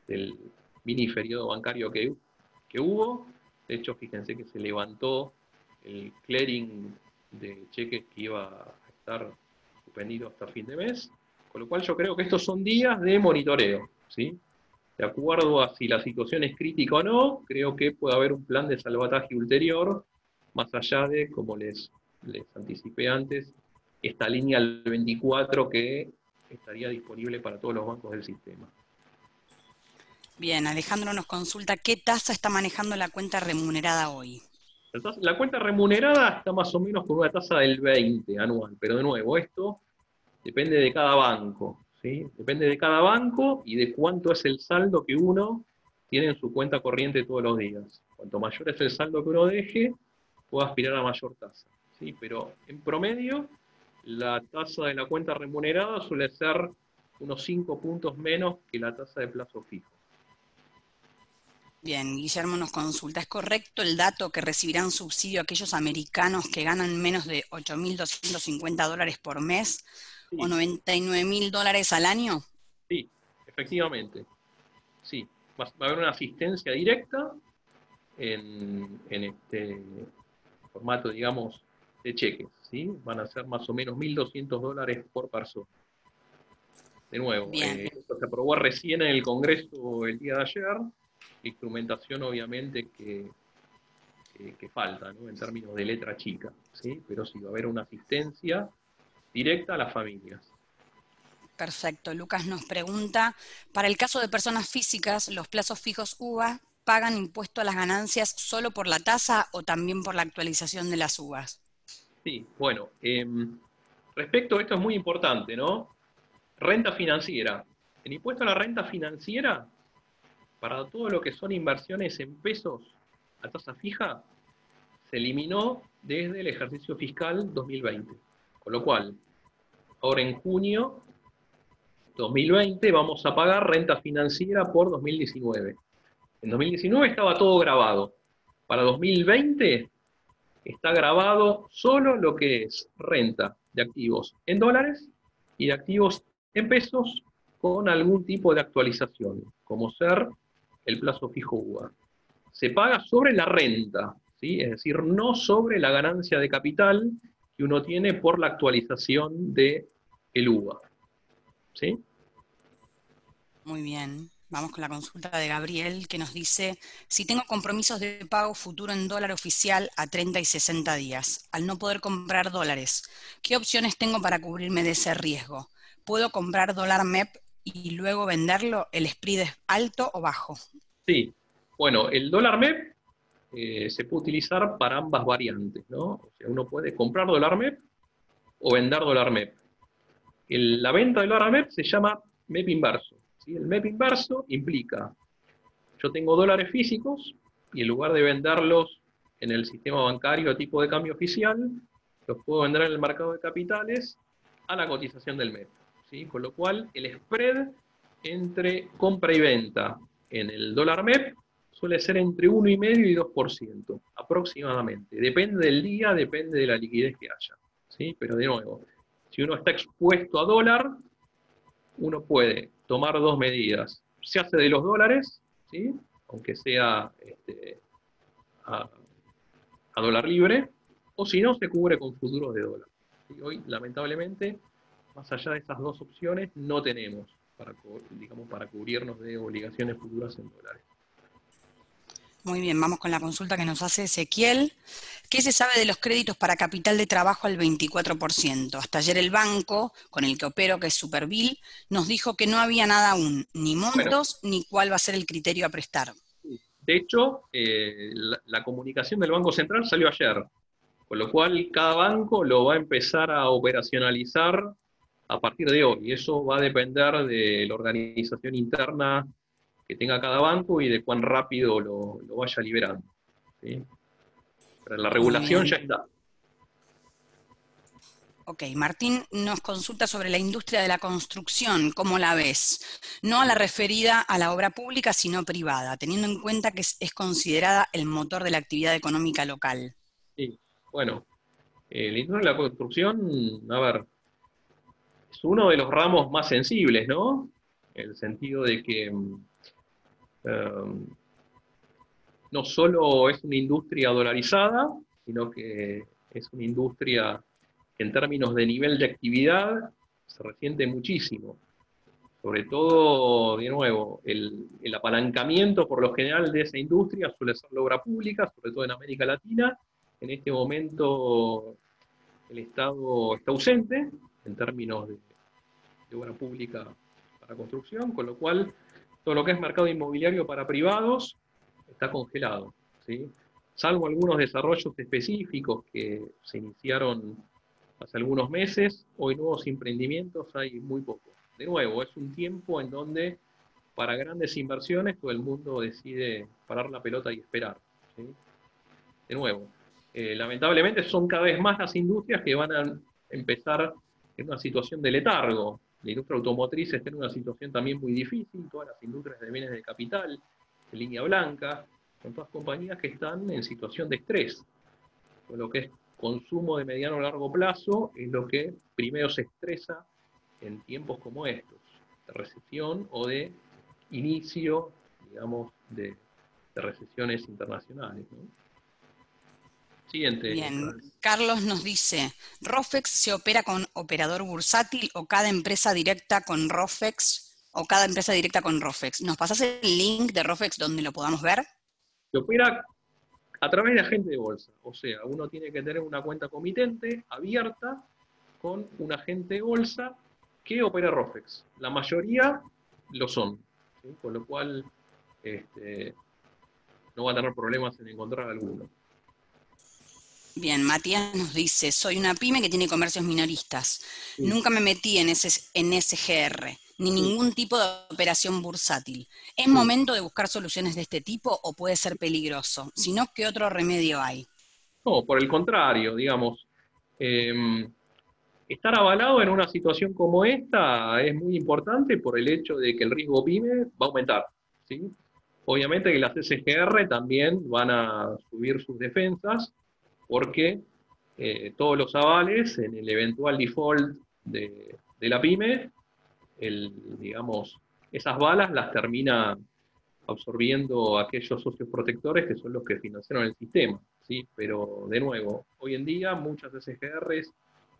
del mini periodo bancario que hubo. De hecho, fíjense que se levantó el clearing de cheques que iba a estar suspendido hasta fin de mes, con lo cual yo creo que estos son días de monitoreo, ¿sí? De acuerdo a si la situación es crítica o no, creo que puede haber un plan de salvataje ulterior, más allá de, como les anticipé antes, esta línea al 24 que estaría disponible para todos los bancos del sistema. Bien, Alejandro nos consulta qué tasa está manejando la cuenta remunerada hoy. La cuenta remunerada está más o menos con una tasa del 20 anual, pero de nuevo, esto depende de cada banco, ¿sí? Depende de cada banco y de cuánto es el saldo que uno tiene en su cuenta corriente todos los días. Cuanto mayor es el saldo que uno deje, puede aspirar a mayor tasa, ¿sí? Pero en promedio, la tasa de la cuenta remunerada suele ser unos 5 puntos menos que la tasa de plazo fijo. Bien, Guillermo nos consulta, ¿es correcto el dato que recibirán subsidio aquellos americanos que ganan menos de $8.250 por mes o Sí, $99.000 al año? sí, efectivamente. Sí, va a haber una asistencia directa en este formato, digamos, de cheques, ¿sí? Van a ser más o menos $1.200 por persona. De nuevo, Bien, esto se aprobó recién en el Congreso el día de ayer, instrumentación obviamente que falta, ¿no? En términos de letra chica, ¿sí? Pero sí va a haber una asistencia directa a las familias. perfecto. Lucas nos pregunta, para el caso de personas físicas, ¿los plazos fijos UVA pagan impuesto a las ganancias solo por la tasa o también por la actualización de las UVAs? Sí, bueno, respecto a esto es muy importante, ¿no? Renta financiera. El impuesto a la renta financiera, para todo lo que son inversiones en pesos a tasa fija, se eliminó desde el ejercicio fiscal 2020. Con lo cual, ahora en junio 2020 vamos a pagar renta financiera por 2019. En 2019 estaba todo grabado. Para 2020 está grabado solo lo que es renta de activos en dólares y de activos en pesos con algún tipo de actualización, como ser el plazo fijo UVA. Se paga sobre la renta, ¿sí? Es decir, no sobre la ganancia de capital que uno tiene por la actualización del UVA. ¿Sí? Muy bien. Vamos con la consulta de Gabriel que nos dice, si tengo compromisos de pago futuro en dólar oficial a 30 y 60 días, al no poder comprar dólares, ¿qué opciones tengo para cubrirme de ese riesgo? ¿Puedo comprar dólar MEP y luego venderlo? ¿El spread es alto o bajo? Sí. Bueno, el dólar MEP se puede utilizar para ambas variantes, ¿no? O sea, uno puede comprar dólar MEP o vender dólar MEP. La venta del dólar MEP se llama MEP inverso, ¿sí? El MEP inverso implica, yo tengo dólares físicos y en lugar de venderlos en el sistema bancario a tipo de cambio oficial, los puedo vender en el mercado de capitales a la cotización del MEP, ¿sí? Con lo cual el spread entre compra y venta en el dólar MEP suele ser entre 1,5 y 2% aproximadamente. Depende del día, depende de la liquidez que haya, ¿sí? Pero de nuevo, si uno está expuesto a dólar, uno puede tomar dos medidas. Se hace de los dólares, ¿sí? Aunque sea a, a dólar libre, o si no, se cubre con futuros de dólar. Y hoy, lamentablemente, más allá de esas dos opciones, no tenemos para, digamos, para cubrirnos de obligaciones futuras en dólares. Muy bien, vamos con la consulta que nos hace Ezequiel. ¿Qué se sabe de los créditos para capital de trabajo al 24%? Hasta ayer el banco con el que opero, que es Supervil, nos dijo que no había nada aún, ni Bueno, montos, ni cuál va a ser el criterio a prestar. de hecho, la comunicación del Banco Central salió ayer, con lo cual cada banco lo va a empezar a operacionalizar a partir de hoy. Y eso va a depender de la organización interna que tenga cada banco y de cuán rápido lo vaya liberando, ¿sí? Pero la Muy regulación bien. ya está. Ok, Martín nos consulta sobre la industria de la construcción, ¿cómo la ves? No a la referida a la obra pública, sino privada, teniendo en cuenta que es considerada el motor de la actividad económica local. Sí, bueno, la industria de la construcción, a ver, es uno de los ramos más sensibles, ¿no? En el sentido de que no solo es una industria dolarizada, sino que es una industria que en términos de nivel de actividad se resiente muchísimo. Sobre todo, de nuevo, el apalancamiento por lo general de esa industria suele ser la obra pública, sobre todo en América Latina. En este momento el Estado está ausente en términos de obra pública para construcción, con lo cual todo lo que es mercado inmobiliario para privados está congelado, ¿sí? Salvo algunos desarrollos específicos que se iniciaron hace algunos meses, hoy nuevos emprendimientos hay muy poco. De nuevo, es un tiempo en donde para grandes inversiones todo el mundo decide parar la pelota y esperar, ¿sí? De nuevo, lamentablemente son cada vez más las industrias que van a empezar en una situación de letargo. La industria automotriz está en una situación también muy difícil, todas las industrias de bienes de capital, de línea blanca, son todas compañías que están en situación de estrés. Con lo que es consumo de mediano o largo plazo es lo que primero se estresa en tiempos como estos, de recesión o de inicio, digamos, de recesiones internacionales, ¿no? Siguiente, Bien, Franz. Carlos nos dice, ¿Rofex se opera con operador bursátil o cada empresa directa con Rofex o cada empresa directa con Rofex? ¿Nos pasás el link de Rofex donde lo podamos ver? Se opera a través de agente de bolsa, o sea, uno tiene que tener una cuenta comitente abierta con un agente de bolsa que opera Rofex. La mayoría lo son, ¿sí? Con lo cual no va a tener problemas en encontrar alguno. Bien, Matías nos dice, soy una pyme que tiene comercios minoristas. Sí, Nunca me metí en SGR, ni sí, ningún tipo de operación bursátil. ¿Es sí. momento de buscar soluciones de este tipo o puede ser peligroso? Si no, ¿qué otro remedio hay? No, por el contrario, digamos, eh, estar avalado en una situación como esta es muy importante por el hecho de que el riesgo PYME va a aumentar, ¿sí? Obviamente que las SGR también van a subir sus defensas porque todos los avales en el eventual default de la PYME, digamos, esas balas las termina absorbiendo aquellos socios protectores que son los que financiaron el sistema, ¿sí? Pero, de nuevo, hoy en día muchas SGRs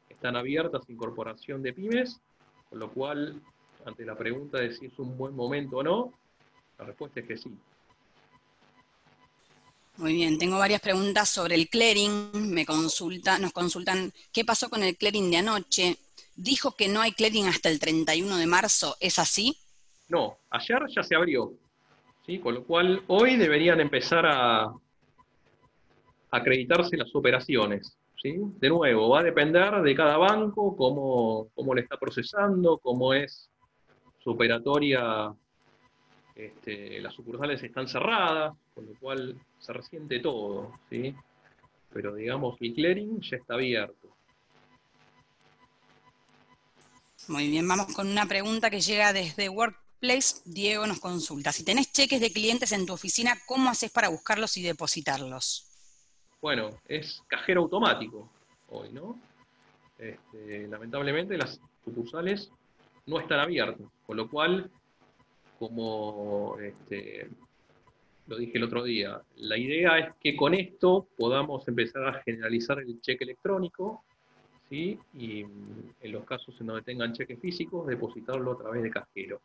están abiertas a incorporación de pymes, con lo cual, ante la pregunta de si es un buen momento o no, la respuesta es que sí. Muy bien, tengo varias preguntas sobre el clearing. Nos consultan qué pasó con el clearing de anoche. Dijo que no hay clearing hasta el 31 de marzo, ¿es así? No, ayer ya se abrió, ¿sí? Con lo cual hoy deberían empezar a acreditarse las operaciones, ¿sí? De nuevo, va a depender de cada banco, cómo le está procesando, cómo es su operatoria. Las sucursales están cerradas, con lo cual se resiente todo, ¿sí? Pero digamos, el clearing ya está abierto. Muy bien, vamos con una pregunta que llega desde Workplace. Diego nos consulta. Si tenés cheques de clientes en tu oficina, ¿cómo haces para buscarlos y depositarlos? Bueno, es cajero automático hoy, ¿no? Lamentablemente las sucursales no están abiertas, con lo cual, como lo dije el otro día, la idea es que con esto podamos empezar a generalizar el cheque electrónico, ¿sí? Y en los casos en donde tengan cheques físicos, depositarlo a través de cajero.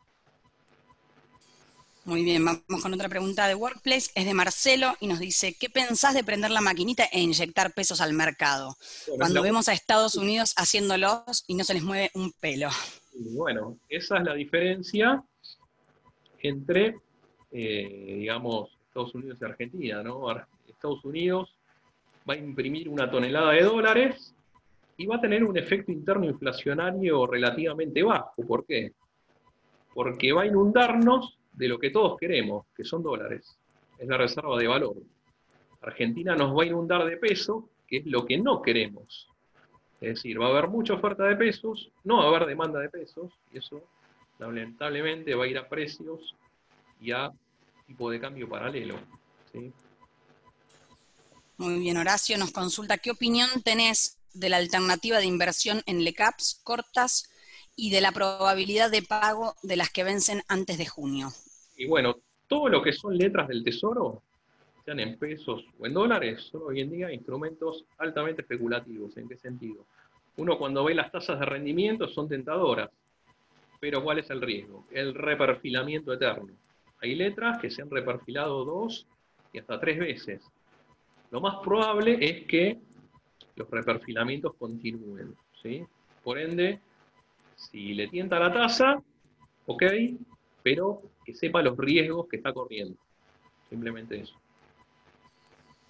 Muy bien, vamos con otra pregunta de Workplace. Es de Marcelo y nos dice, ¿qué pensás de prender la maquinita e inyectar pesos al mercado? Bueno, Cuando vemos a Estados Unidos haciéndolos y no se les mueve un pelo. bueno, esa es la diferencia entre, digamos, Estados Unidos y Argentina, ¿no? Estados Unidos va a imprimir 1 tonelada de dólares y va a tener un efecto interno inflacionario relativamente bajo. ¿Por qué? Porque va a inundarnos de lo que todos queremos, que son dólares. Es la reserva de valor. Argentina nos va a inundar de peso, que es lo que no queremos. Es decir, va a haber mucha oferta de pesos, no va a haber demanda de pesos, y eso lamentablemente va a ir a precios y a tipo de cambio paralelo, ¿sí? Muy bien, Horacio nos consulta, ¿qué opinión tenés de la alternativa de inversión en LECAPs cortas y de la probabilidad de pago de las que vencen antes de junio? Y bueno, todo lo que son letras del tesoro, sean en pesos o en dólares, son hoy en día instrumentos altamente especulativos. ¿En qué sentido? Uno cuando ve las tasas de rendimiento son tentadoras, pero ¿cuál es el riesgo? El reperfilamiento eterno. Hay letras que se han reperfilado 2 y hasta 3 veces. Lo más probable es que los reperfilamientos continúen, ¿sí? Por ende, si le tienta la tasa, ok, pero que sepa los riesgos que está corriendo. Simplemente eso.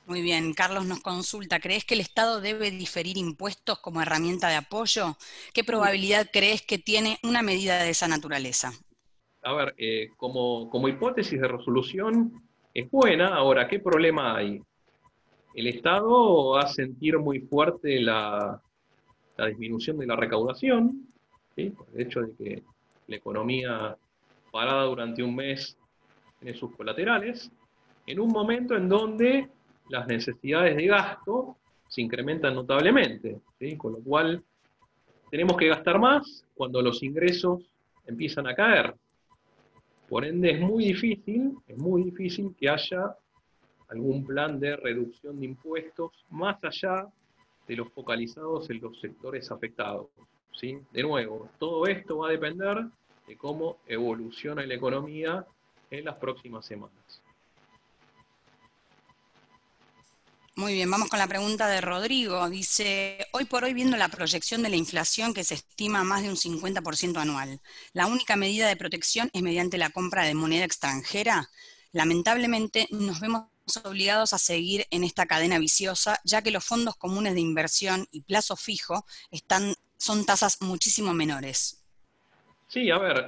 Muy bien, Carlos nos consulta, ¿crees que el Estado debe diferir impuestos como herramienta de apoyo? ¿Qué probabilidad crees que tiene una medida de esa naturaleza? A ver, como hipótesis de resolución es buena. Ahora, ¿qué problema hay? El Estado va a sentir muy fuerte la disminución de la recaudación, ¿sí? Por el hecho de que la economía parada durante un mes tiene sus colaterales, en un momento en donde las necesidades de gasto se incrementan notablemente, ¿sí? Con lo cual tenemos que gastar más cuando los ingresos empiezan a caer. Por ende, es muy difícil que haya algún plan de reducción de impuestos más allá de los focalizados en los sectores afectados, ¿sí? De nuevo, todo esto va a depender de cómo evoluciona la economía en las próximas semanas. Muy bien, vamos con la pregunta de Rodrigo. Dice, hoy por hoy viendo la proyección de la inflación que se estima a más de un 50% anual, ¿la única medida de protección es mediante la compra de moneda extranjera? Lamentablemente nos vemos obligados a seguir en esta cadena viciosa, ya que los fondos comunes de inversión y plazo fijo son tasas muchísimo menores. Sí, a ver,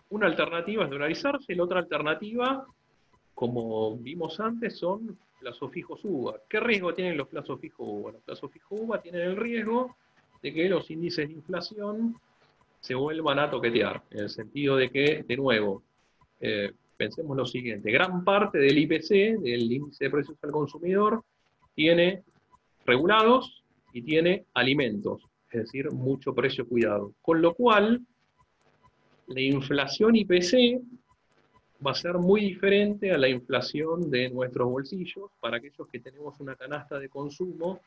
una alternativa es dolarizarse, la otra alternativa, como vimos antes, son plazos fijos UVA. ¿Qué riesgo tienen los plazos fijos UVA? Los plazos fijos UVA tienen el riesgo de que los índices de inflación se vuelvan a toquetear, en el sentido de que, de nuevo, pensemos lo siguiente, gran parte del IPC, del índice de precios al consumidor, tiene regulados y tiene alimentos, es decir, mucho precio cuidado. Con lo cual, la inflación IPC va a ser muy diferente a la inflación de nuestros bolsillos para aquellos que tenemos una canasta de consumo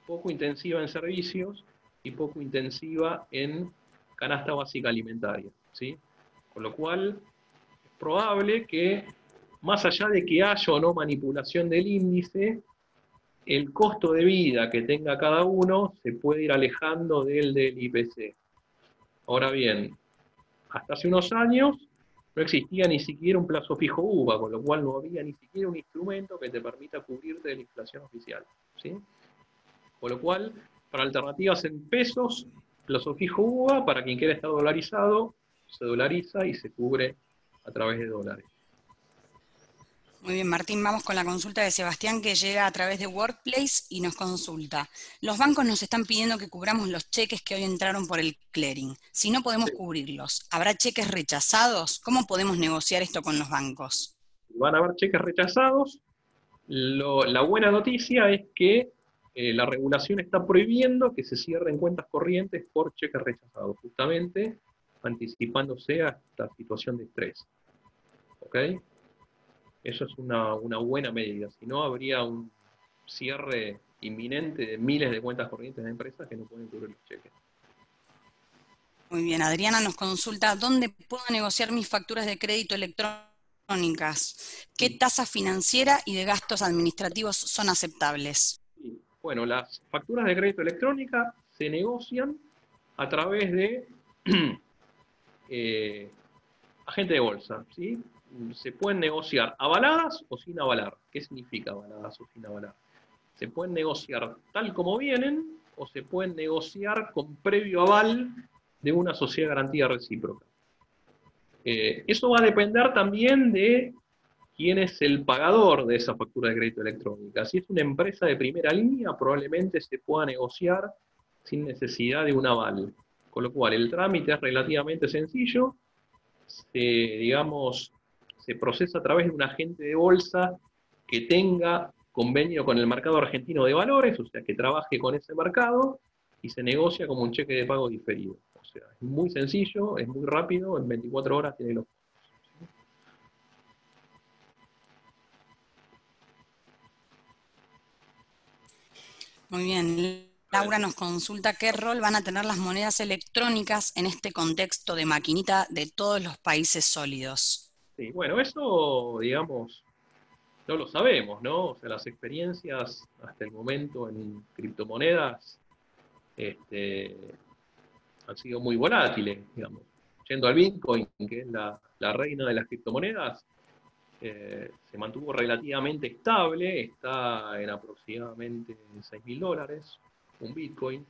poco intensiva en servicios y poco intensiva en canasta básica alimentaria, ¿sí? Con lo cual, es probable que, más allá de que haya o no manipulación del índice, el costo de vida que tenga cada uno se puede ir alejando del IPC. Ahora bien, hasta hace unos años no existía ni siquiera un plazo fijo UVA, con lo cual no había ni siquiera un instrumento que te permita cubrirte de la inflación oficial, ¿sí? Con lo cual, para alternativas en pesos, plazo fijo UVA, para quien quiera estar dolarizado, se dolariza y se cubre a través de dólares. Muy bien, Martín, vamos con la consulta de Sebastián que llega a través de Workplace y nos consulta. Los bancos nos están pidiendo que cubramos los cheques que hoy entraron por el clearing. Si no podemos Sí. cubrirlos, ¿habrá cheques rechazados? ¿Cómo podemos negociar esto con los bancos? Van a haber cheques rechazados. La buena noticia es que la regulación está prohibiendo que se cierren cuentas corrientes por cheques rechazados, justamente anticipándose a esta situación de estrés. ¿Ok? Eso es una buena medida. Si no, habría un cierre inminente de miles de cuentas corrientes de empresas que no pueden cubrir los cheques. Muy bien, Adriana nos consulta, ¿dónde puedo negociar mis facturas de crédito electrónicas? ¿Qué tasa financiera y de gastos administrativos son aceptables? Bueno, las facturas de crédito electrónica se negocian a través de agente de bolsa, ¿sí? Se pueden negociar avaladas o sin avalar. ¿Qué significa avaladas o sin avalar? Se pueden negociar tal como vienen o se pueden negociar con previo aval de una sociedad de garantía recíproca. Eso va a depender también de quién es el pagador de esa factura de crédito electrónica. Si es una empresa de primera línea, probablemente se pueda negociar sin necesidad de un aval. Con lo cual, el trámite es relativamente sencillo, digamos, se procesa a través de un agente de bolsa que tenga convenio con el mercado argentino de valores, o sea, que trabaje con ese mercado, y se negocia como un cheque de pago diferido. O sea, es muy sencillo, es muy rápido, en 24 horas tiene los... Muy bien. Laura nos consulta qué rol van a tener las monedas electrónicas en este contexto de maquinita de todos los países sólidos. Sí, bueno, eso, digamos, no lo sabemos, ¿no? O sea, las experiencias hasta el momento en criptomonedas han sido muy volátiles, digamos. Yendo al Bitcoin, que es la reina de las criptomonedas, se mantuvo relativamente estable, está en aproximadamente $6.000 un Bitcoin.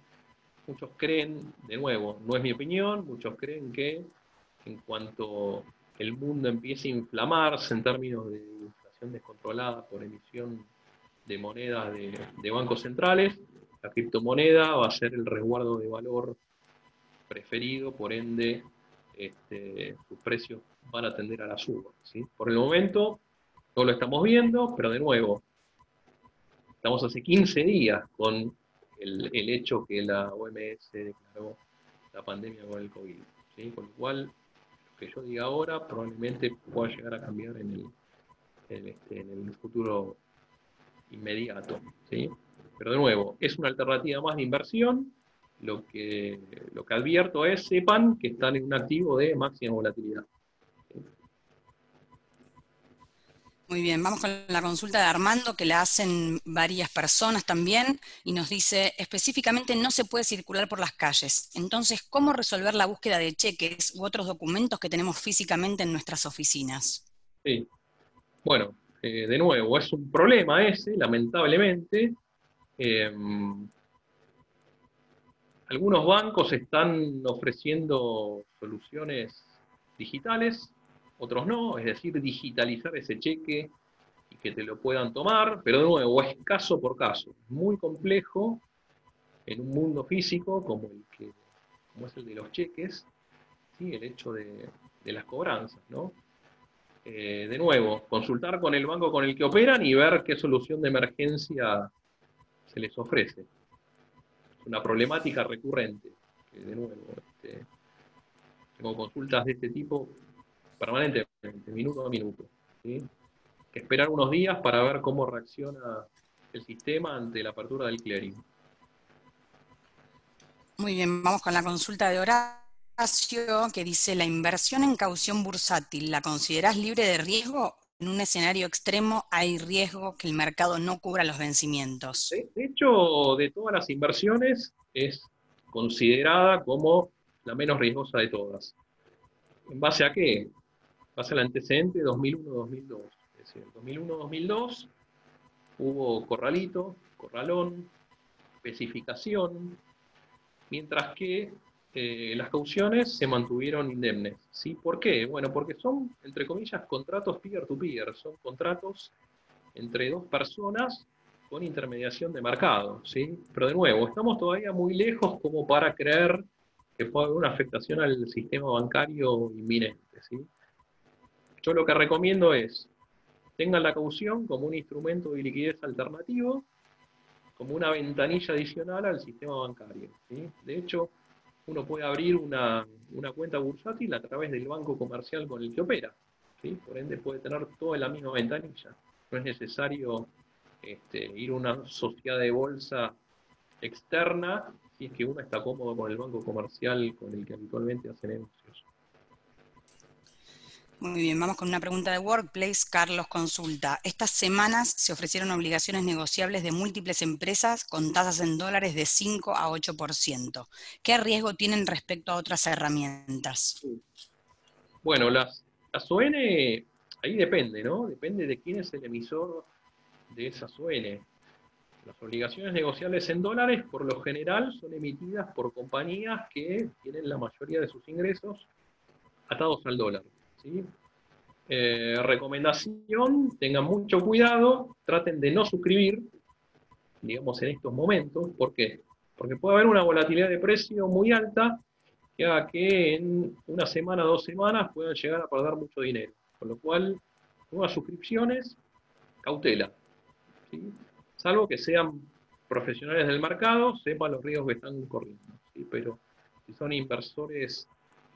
Muchos creen, de nuevo, no es mi opinión, muchos creen que en cuanto el mundo empiece a inflamarse en términos de inflación descontrolada por emisión de monedas de bancos centrales, la criptomoneda va a ser el resguardo de valor preferido, por ende sus precios van a tender a la suba, ¿sí? Por el momento no lo estamos viendo, pero de nuevo, estamos hace 15 días con el hecho que la OMS declaró la pandemia con el COVID, ¿sí? Con lo cual, lo que yo diga ahora probablemente pueda llegar a cambiar en el futuro inmediato, ¿sí? Pero de nuevo, es una alternativa más de inversión. Lo que advierto es, sepan que están en un activo de máxima volatilidad. Muy bien, vamos con la consulta de Armando, que la hacen varias personas también, y nos dice, específicamente no se puede circular por las calles. Entonces, ¿cómo resolver la búsqueda de cheques u otros documentos que tenemos físicamente en nuestras oficinas? Sí. Bueno, de nuevo, es un problema ese, lamentablemente. Eh, Algunos bancos están ofreciendo soluciones digitales, otros no, es decir, digitalizar ese cheque y que te lo puedan tomar, pero de nuevo, es caso por caso, muy complejo en un mundo físico como es el de los cheques, ¿sí? El hecho de las cobranzas, ¿no? De nuevo, consultar con el banco con el que operan y ver qué solución de emergencia se les ofrece. Es una problemática recurrente, que de nuevo, tengo consultas de este tipo permanentemente, minuto a minuto, ¿sí? Que esperar unos días para ver cómo reacciona el sistema ante la apertura del clearing. Muy bien, vamos con la consulta de Horacio, que dice, ¿la inversión en caución bursátil la considerás libre de riesgo? En un escenario extremo hay riesgo que el mercado no cubra los vencimientos. De hecho, de todas las inversiones, es considerada como la menos riesgosa de todas. ¿En base a qué? En base al antecedente 2001-2002. Es decir, 2001-2002 hubo corralito, corralón, especificación, mientras que las cauciones se mantuvieron indemnes. ¿Sí? ¿Por qué? Bueno, porque son, entre comillas, contratos peer-to-peer, son contratos entre dos personas con intermediación de mercado. ¿Sí? Pero de nuevo, estamos todavía muy lejos como para creer que puede haber una afectación al sistema bancario inminente. ¿Sí? Yo lo que recomiendo es, tengan la caución como un instrumento de liquidez alternativo, como una ventanilla adicional al sistema bancario, ¿sí? De hecho, uno puede abrir una cuenta bursátil a través del banco comercial con el que opera, ¿sí? Por ende puede tener todo en la misma ventanilla. No es necesario ir a una sociedad de bolsa externa si es que uno está cómodo con el banco comercial con el que habitualmente hace negocios. Muy bien, vamos con una pregunta de Workplace. Carlos consulta. Estas semanas se ofrecieron obligaciones negociables de múltiples empresas con tasas en dólares de 5 a 8%. ¿Qué riesgo tienen respecto a otras herramientas? Bueno, las ON, ahí depende, ¿no? Depende de quién es el emisor de esas ON. Las obligaciones negociables en dólares, por lo general, son emitidas por compañías que tienen la mayoría de sus ingresos atados al dólar, ¿sí? Recomendación, tengan mucho cuidado, traten de no suscribir, digamos, en estos momentos. ¿Por qué? porque puede haber una volatilidad de precio muy alta que haga que en una semana, 2 semanas puedan llegar a perder mucho dinero. Con lo cual, nuevas suscripciones, cautela, ¿sí? Salvo que sean profesionales del mercado, sepan los riesgos que están corriendo, ¿sí? Pero si son inversores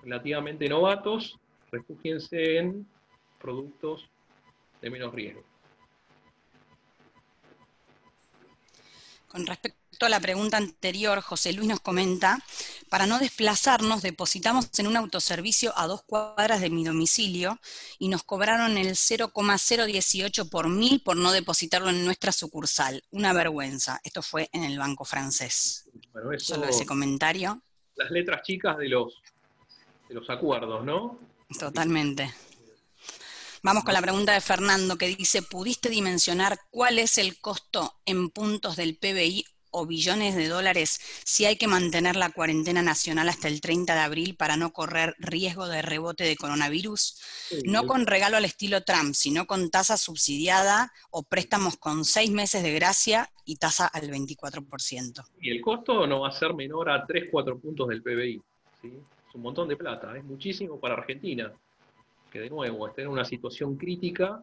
relativamente novatos, refúgiense en productos de menos riesgo. Con respecto a la pregunta anterior, José Luis nos comenta, para no desplazarnos, depositamos en un autoservicio a 2 cuadras de mi domicilio y nos cobraron el 0,018 por 1000 por no depositarlo en nuestra sucursal. Una vergüenza. Esto fue en el banco francés. Bueno, Solo eso, ese comentario. las letras chicas de los acuerdos, ¿no? Así que, Totalmente. Vamos con no, la pregunta de Fernando que dice, ¿pudiste dimensionar cuál es el costo en puntos del PBI o billones de dólares si hay que mantener la cuarentena nacional hasta el 30 de abril para no correr riesgo de rebote de coronavirus? sí, No con regalo al estilo Trump, sino con tasa subsidiada o préstamos con 6 meses de gracia y tasa al 24%. y el costo no va a ser menor a 3-4 puntos del PBI, ¿sí? Es un montón de plata, es muchísimo para Argentina, que de nuevo está en una situación crítica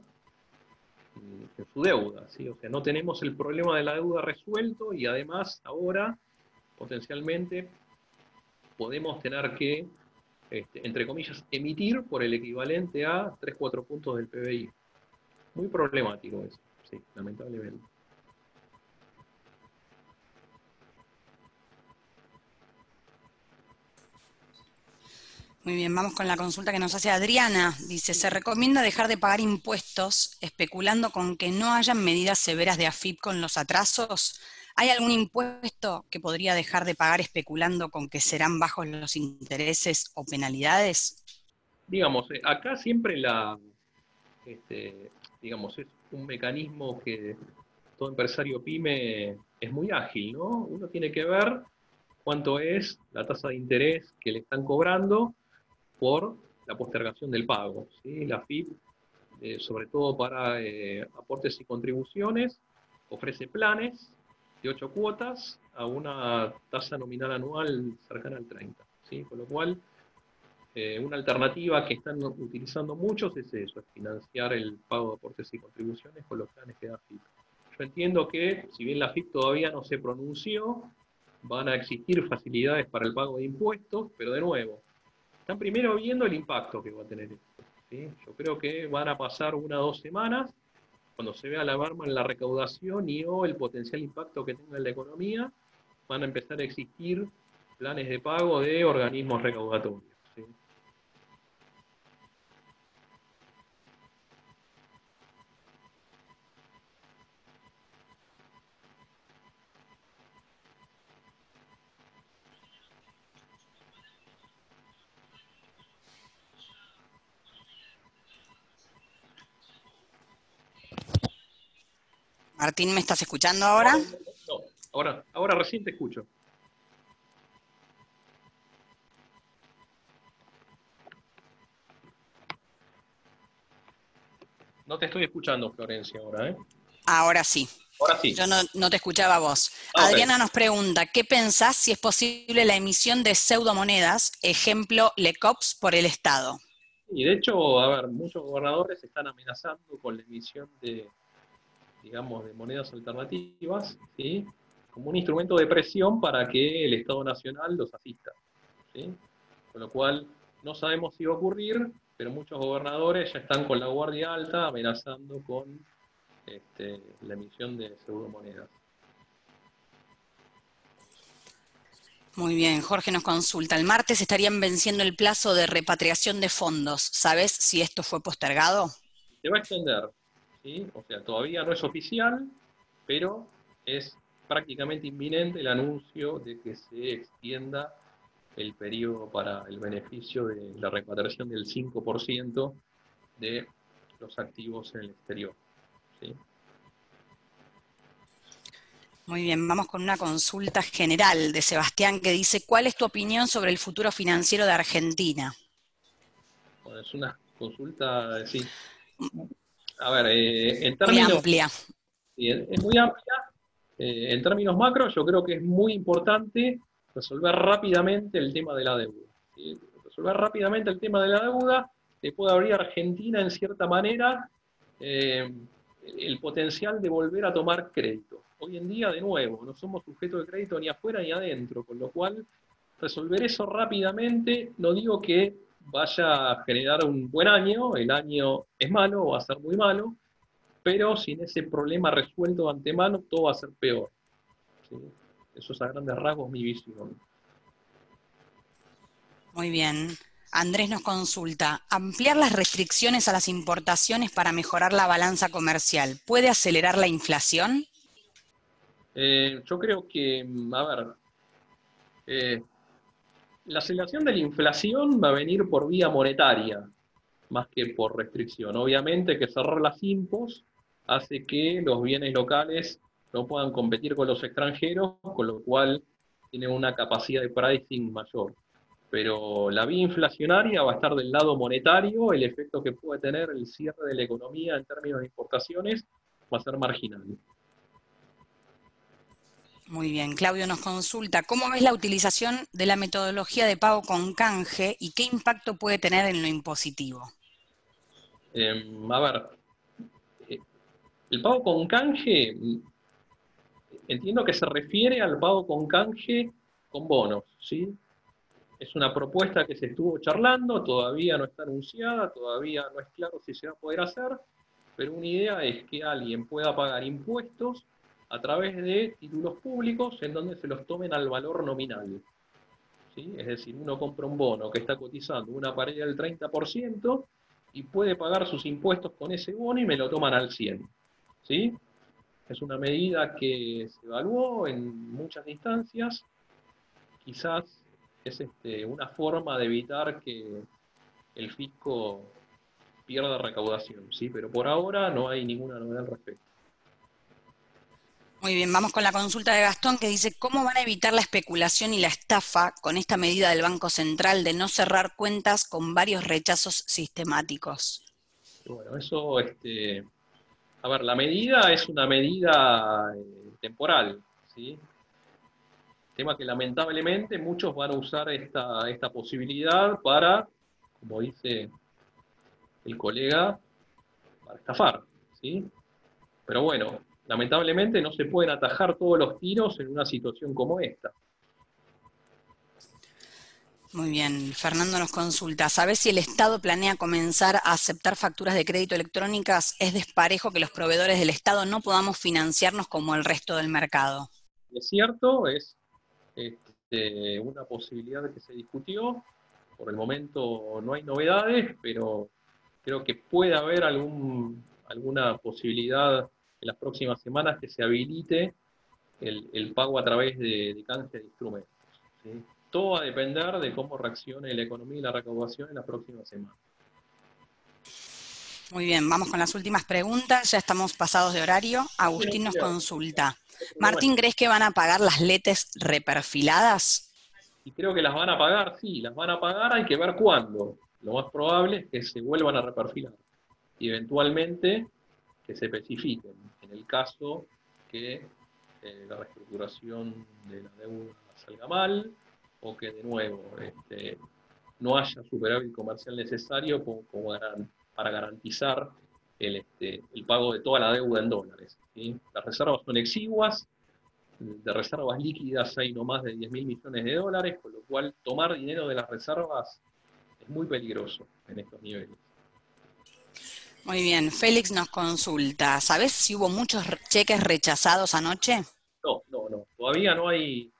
en su deuda, ¿sí? O sea, no tenemos el problema de la deuda resuelto y además ahora potencialmente podemos tener que, entre comillas, emitir por el equivalente a 3-4 puntos del PBI. Muy problemático eso, sí, lamentablemente. Muy bien, vamos con la consulta que nos hace Adriana. Dice, ¿se recomienda dejar de pagar impuestos especulando con que no hayan medidas severas de AFIP con los atrasos? ¿Hay algún impuesto que podría dejar de pagar especulando con que serán bajos los intereses o penalidades? Digamos, acá siempre digamos, es un mecanismo que todo empresario pyme es muy ágil, ¿no? Uno tiene que ver cuánto es la tasa de interés que le están cobrando por la postergación del pago, ¿sí? La FIP, sobre todo para aportes y contribuciones, ofrece planes de 8 cuotas a una tasa nominal anual cercana al 30, ¿sí? Con lo cual, una alternativa que están utilizando muchos es eso, es financiar el pago de aportes y contribuciones con los planes que da FIP. Yo entiendo que, si bien la FIP todavía no se pronunció, van a existir facilidades para el pago de impuestos, pero de nuevo, están primero viendo el impacto que va a tener esto, ¿sí? Yo creo que van a pasar 1 o 2 semanas, cuando se vea la merma en la recaudación y o el potencial impacto que tenga en la economía, van a empezar a existir planes de pago de organismos recaudatorios, ¿sí? Martín, ¿me estás escuchando No, ahora? no, no, no. Ahora recién te escucho. No te estoy escuchando, Florencia, ahora, ¿eh? Ahora sí. Ahora sí. Yo no te escuchaba a vos. Ah, ok. Adriana nos pregunta, ¿qué pensás si es posible la emisión de pseudomonedas, ejemplo, LECOPS por el Estado? Y de hecho, a ver, muchos gobernadores están amenazando con la emisión de, digamos, de monedas alternativas, ¿sí? Como un instrumento de presión para que el Estado Nacional los asista, ¿sí? Con lo cual, no sabemos si va a ocurrir, pero muchos gobernadores ya están con la guardia alta amenazando con la emisión de pseudomonedas. Muy bien, Jorge nos consulta. El martes estarían venciendo el plazo de repatriación de fondos. ¿Sabes si esto fue postergado? Se va a extender, ¿sí? O sea, todavía no es oficial, pero es prácticamente inminente el anuncio de que se extienda el periodo para el beneficio de la repatriación del 5% de los activos en el exterior, ¿sí? Muy bien, vamos con una consulta general de Sebastián que dice, ¿cuál es tu opinión sobre el futuro financiero de Argentina? Bueno, es una consulta, sí. A ver, en Muy términos, amplia. sí, es muy amplia. En términos macro, yo creo que es muy importante resolver rápidamente el tema de la deuda. ¿Sí? Resolver rápidamente el tema de la deuda le puede abrir a Argentina, en cierta manera, eh, el potencial de volver a tomar crédito. Hoy en día, de nuevo, no somos sujetos de crédito ni afuera ni adentro, con lo cual resolver eso rápidamente, no digo que vaya a generar un buen año, el año es malo, va a ser muy malo, pero sin ese problema resuelto de antemano, todo va a ser peor. ¿Sí? Eso es a grandes rasgos mi visión. Muy bien. Andrés nos consulta, ¿ampliar las restricciones a las importaciones para mejorar la balanza comercial puede acelerar la inflación? Yo creo que, a ver, la aceleración de la inflación va a venir por vía monetaria, más que por restricción. Obviamente que cerrar las impos hace que los bienes locales no puedan competir con los extranjeros, con lo cual tienen una capacidad de pricing mayor. Pero la vía inflacionaria va a estar del lado monetario, el efecto que puede tener el cierre de la economía en términos de importaciones va a ser marginal. Muy bien. Claudio nos consulta, ¿cómo ves la utilización de la metodología de pago con canje y qué impacto puede tener en lo impositivo? A ver, eh, el pago con canje, entiendo que se refiere al pago con canje con bonos, ¿sí? Es una propuesta que se estuvo charlando, todavía no está anunciada, todavía no es claro si se va a poder hacer, pero una idea es que alguien pueda pagar impuestos a través de títulos públicos en donde se los tomen al valor nominal. ¿Sí? Es decir, uno compra un bono que está cotizando una paridad del 30% y puede pagar sus impuestos con ese bono y me lo toman al 100%. ¿Sí? Es una medida que se evaluó en muchas instancias, quizás es una forma de evitar que el fisco pierda recaudación, ¿sí? Pero por ahora no hay ninguna novedad al respecto. Muy bien, vamos con la consulta de Gastón que dice, ¿cómo van a evitar la especulación y la estafa con esta medida del Banco Central de no cerrar cuentas con varios rechazos sistemáticos? Y bueno, eso, a ver, la medida es una medida temporal, ¿sí? Tema que lamentablemente muchos van a usar esta posibilidad para, como dice el colega, para estafar, ¿sí? Pero bueno, lamentablemente no se pueden atajar todos los tiros en una situación como esta. Muy bien, Fernando nos consulta, ¿sabes si el Estado planea comenzar a aceptar facturas de crédito electrónicas? Es desparejo que los proveedores del Estado no podamos financiarnos como el resto del mercado. Es cierto, es una posibilidad que se discutió. Por el momento no hay novedades, pero creo que puede haber alguna posibilidad en las próximas semanas que se habilite el pago a través de canje de instrumentos. ¿Sí? Todo va a depender de cómo reaccione la economía y la recaudación en las próximas semanas. Muy bien, vamos con las últimas preguntas, ya estamos pasados de horario. Bueno, Agustín nos mira, consulta, no hay problema. Martín, ¿crees que van a pagar las letes reperfiladas? Y creo que las van a pagar, sí, las van a pagar, hay que ver cuándo. Lo más probable es que se vuelvan a reperfilar y eventualmente que se especifiquen. En el caso que la reestructuración de la deuda salga mal o que de nuevo no haya superávit comercial necesario para garantizar el pago de toda la deuda en dólares. ¿Sí? Las reservas son exiguas, de reservas líquidas hay no más de 10.000 millones de dólares, con lo cual tomar dinero de las reservas es muy peligroso en estos niveles. Muy bien, Félix nos consulta, ¿sabes si hubo muchos cheques rechazados anoche? No. Todavía no hay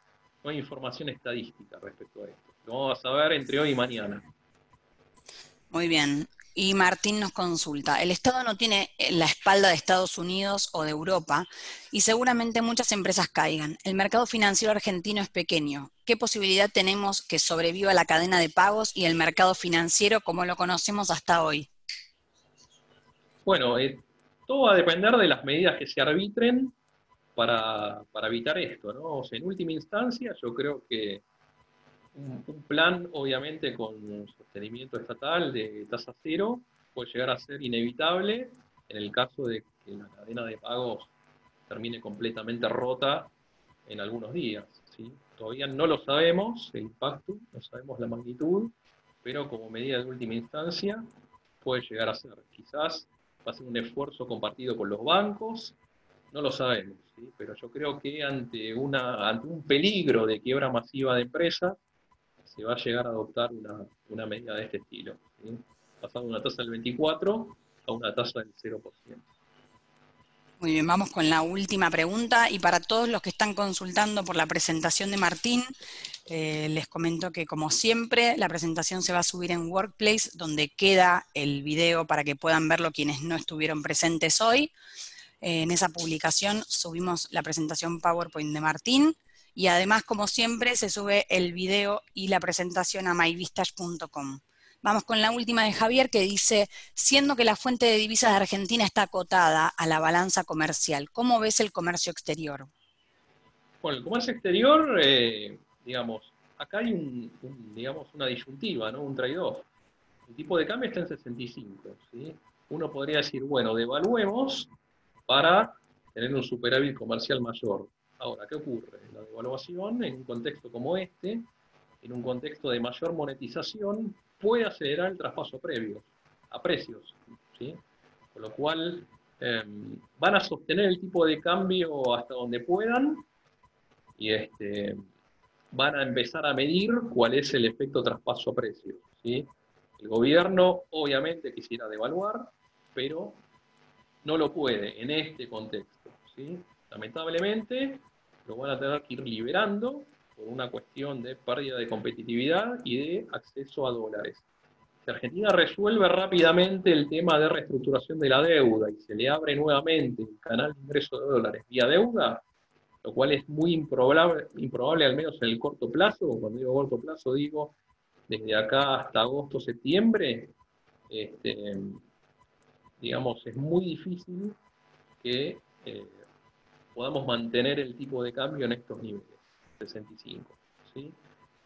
información estadística respecto a esto. Lo vamos a saber entre hoy y mañana. Muy bien. Y Martín nos consulta, el Estado no tiene la espalda de Estados Unidos o de Europa y seguramente muchas empresas caigan. El mercado financiero argentino es pequeño. ¿Qué posibilidad tenemos que sobreviva la cadena de pagos y el mercado financiero como lo conocemos hasta hoy? Bueno, todo va a depender de las medidas que se arbitren para evitar esto, ¿no? O sea, en última instancia, yo creo que un plan, obviamente, con sostenimiento estatal de tasa cero puede llegar a ser inevitable en el caso de que la cadena de pagos termine completamente rota en algunos días, ¿sí? Todavía no lo sabemos, el impacto, no sabemos la magnitud, pero como medida de última instancia puede llegar a ser. Quizás va a ser un esfuerzo compartido con los bancos, no lo sabemos, ¿sí? Pero yo creo que ante un peligro de quiebra masiva de empresas, se va a llegar a adoptar una medida de este estilo, ¿sí? Pasando de una tasa del 24 a una tasa del 0%. Muy bien, vamos con la última pregunta. Y para todos los que están consultando por la presentación de Martín, les comento que, como siempre, la presentación se va a subir en Workplace, donde queda el video para que puedan verlo quienes no estuvieron presentes hoy. En esa publicación subimos la presentación PowerPoint de Martín, y además, como siempre, se sube el video y la presentación a myvistage.com. Vamos con la última de Javier, que dice: siendo que la fuente de divisas de Argentina está acotada a la balanza comercial, ¿cómo ves el comercio exterior? Bueno, el comercio exterior, digamos, acá hay digamos, una disyuntiva, ¿no? Un trade-off. El tipo de cambio está en 65, ¿sí? Uno podría decir, bueno, devaluemos para tener un superávit comercial mayor. Ahora, ¿qué ocurre? La devaluación en un contexto como este, en un contexto de mayor monetización, puede acelerar el traspaso a precios, ¿sí? Con lo cual, van a sostener el tipo de cambio hasta donde puedan y van a empezar a medir cuál es el efecto traspaso a precios, ¿sí? El gobierno obviamente quisiera devaluar, pero no lo puede en este contexto, ¿sí? Lamentablemente lo van a tener que ir liberando por una cuestión de pérdida de competitividad y de acceso a dólares. Si Argentina resuelve rápidamente el tema de reestructuración de la deuda y se le abre nuevamente el canal de ingreso de dólares vía deuda, lo cual es muy improbable al menos en el corto plazo. Cuando digo corto plazo digo desde acá hasta agosto, septiembre, digamos, es muy difícil que podamos mantener el tipo de cambio en estos niveles, 65. ¿Sí?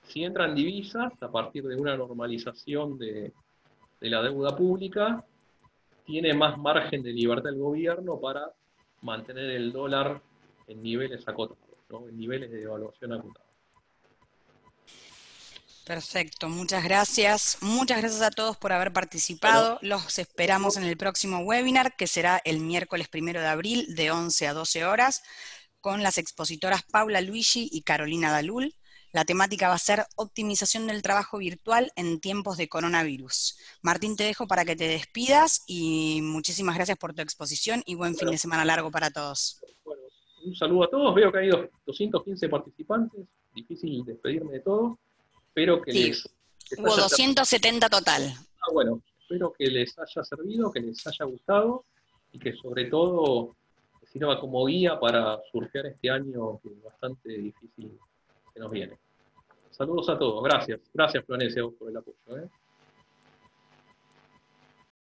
Si entran divisas, a partir de una normalización de la deuda pública, tiene más margen de libertad el gobierno para mantener el dólar en niveles acotados, ¿no? En niveles de devaluación acotados. Perfecto, muchas gracias. Muchas gracias a todos por haber Bueno, participado. Los esperamos en el próximo webinar, que será el miércoles 1 de abril de 11 a 12 horas, con las expositoras Paula Luigi y Carolina Dalul. La temática va a ser optimización del trabajo virtual en tiempos de coronavirus. Martín, te dejo para que te despidas y muchísimas gracias por tu exposición y buen fin de semana largo para todos. bueno, un saludo a todos. Veo que hay 215 participantes. Difícil despedirme de todos. Espero que Sí, les hubo haya servido. 270 total. Bueno, espero que les haya servido, que les haya gustado y que sobre todo sirva como guía para surfear este año que es bastante difícil que nos viene. Saludos a todos, gracias. Gracias, Florencia, por el apoyo.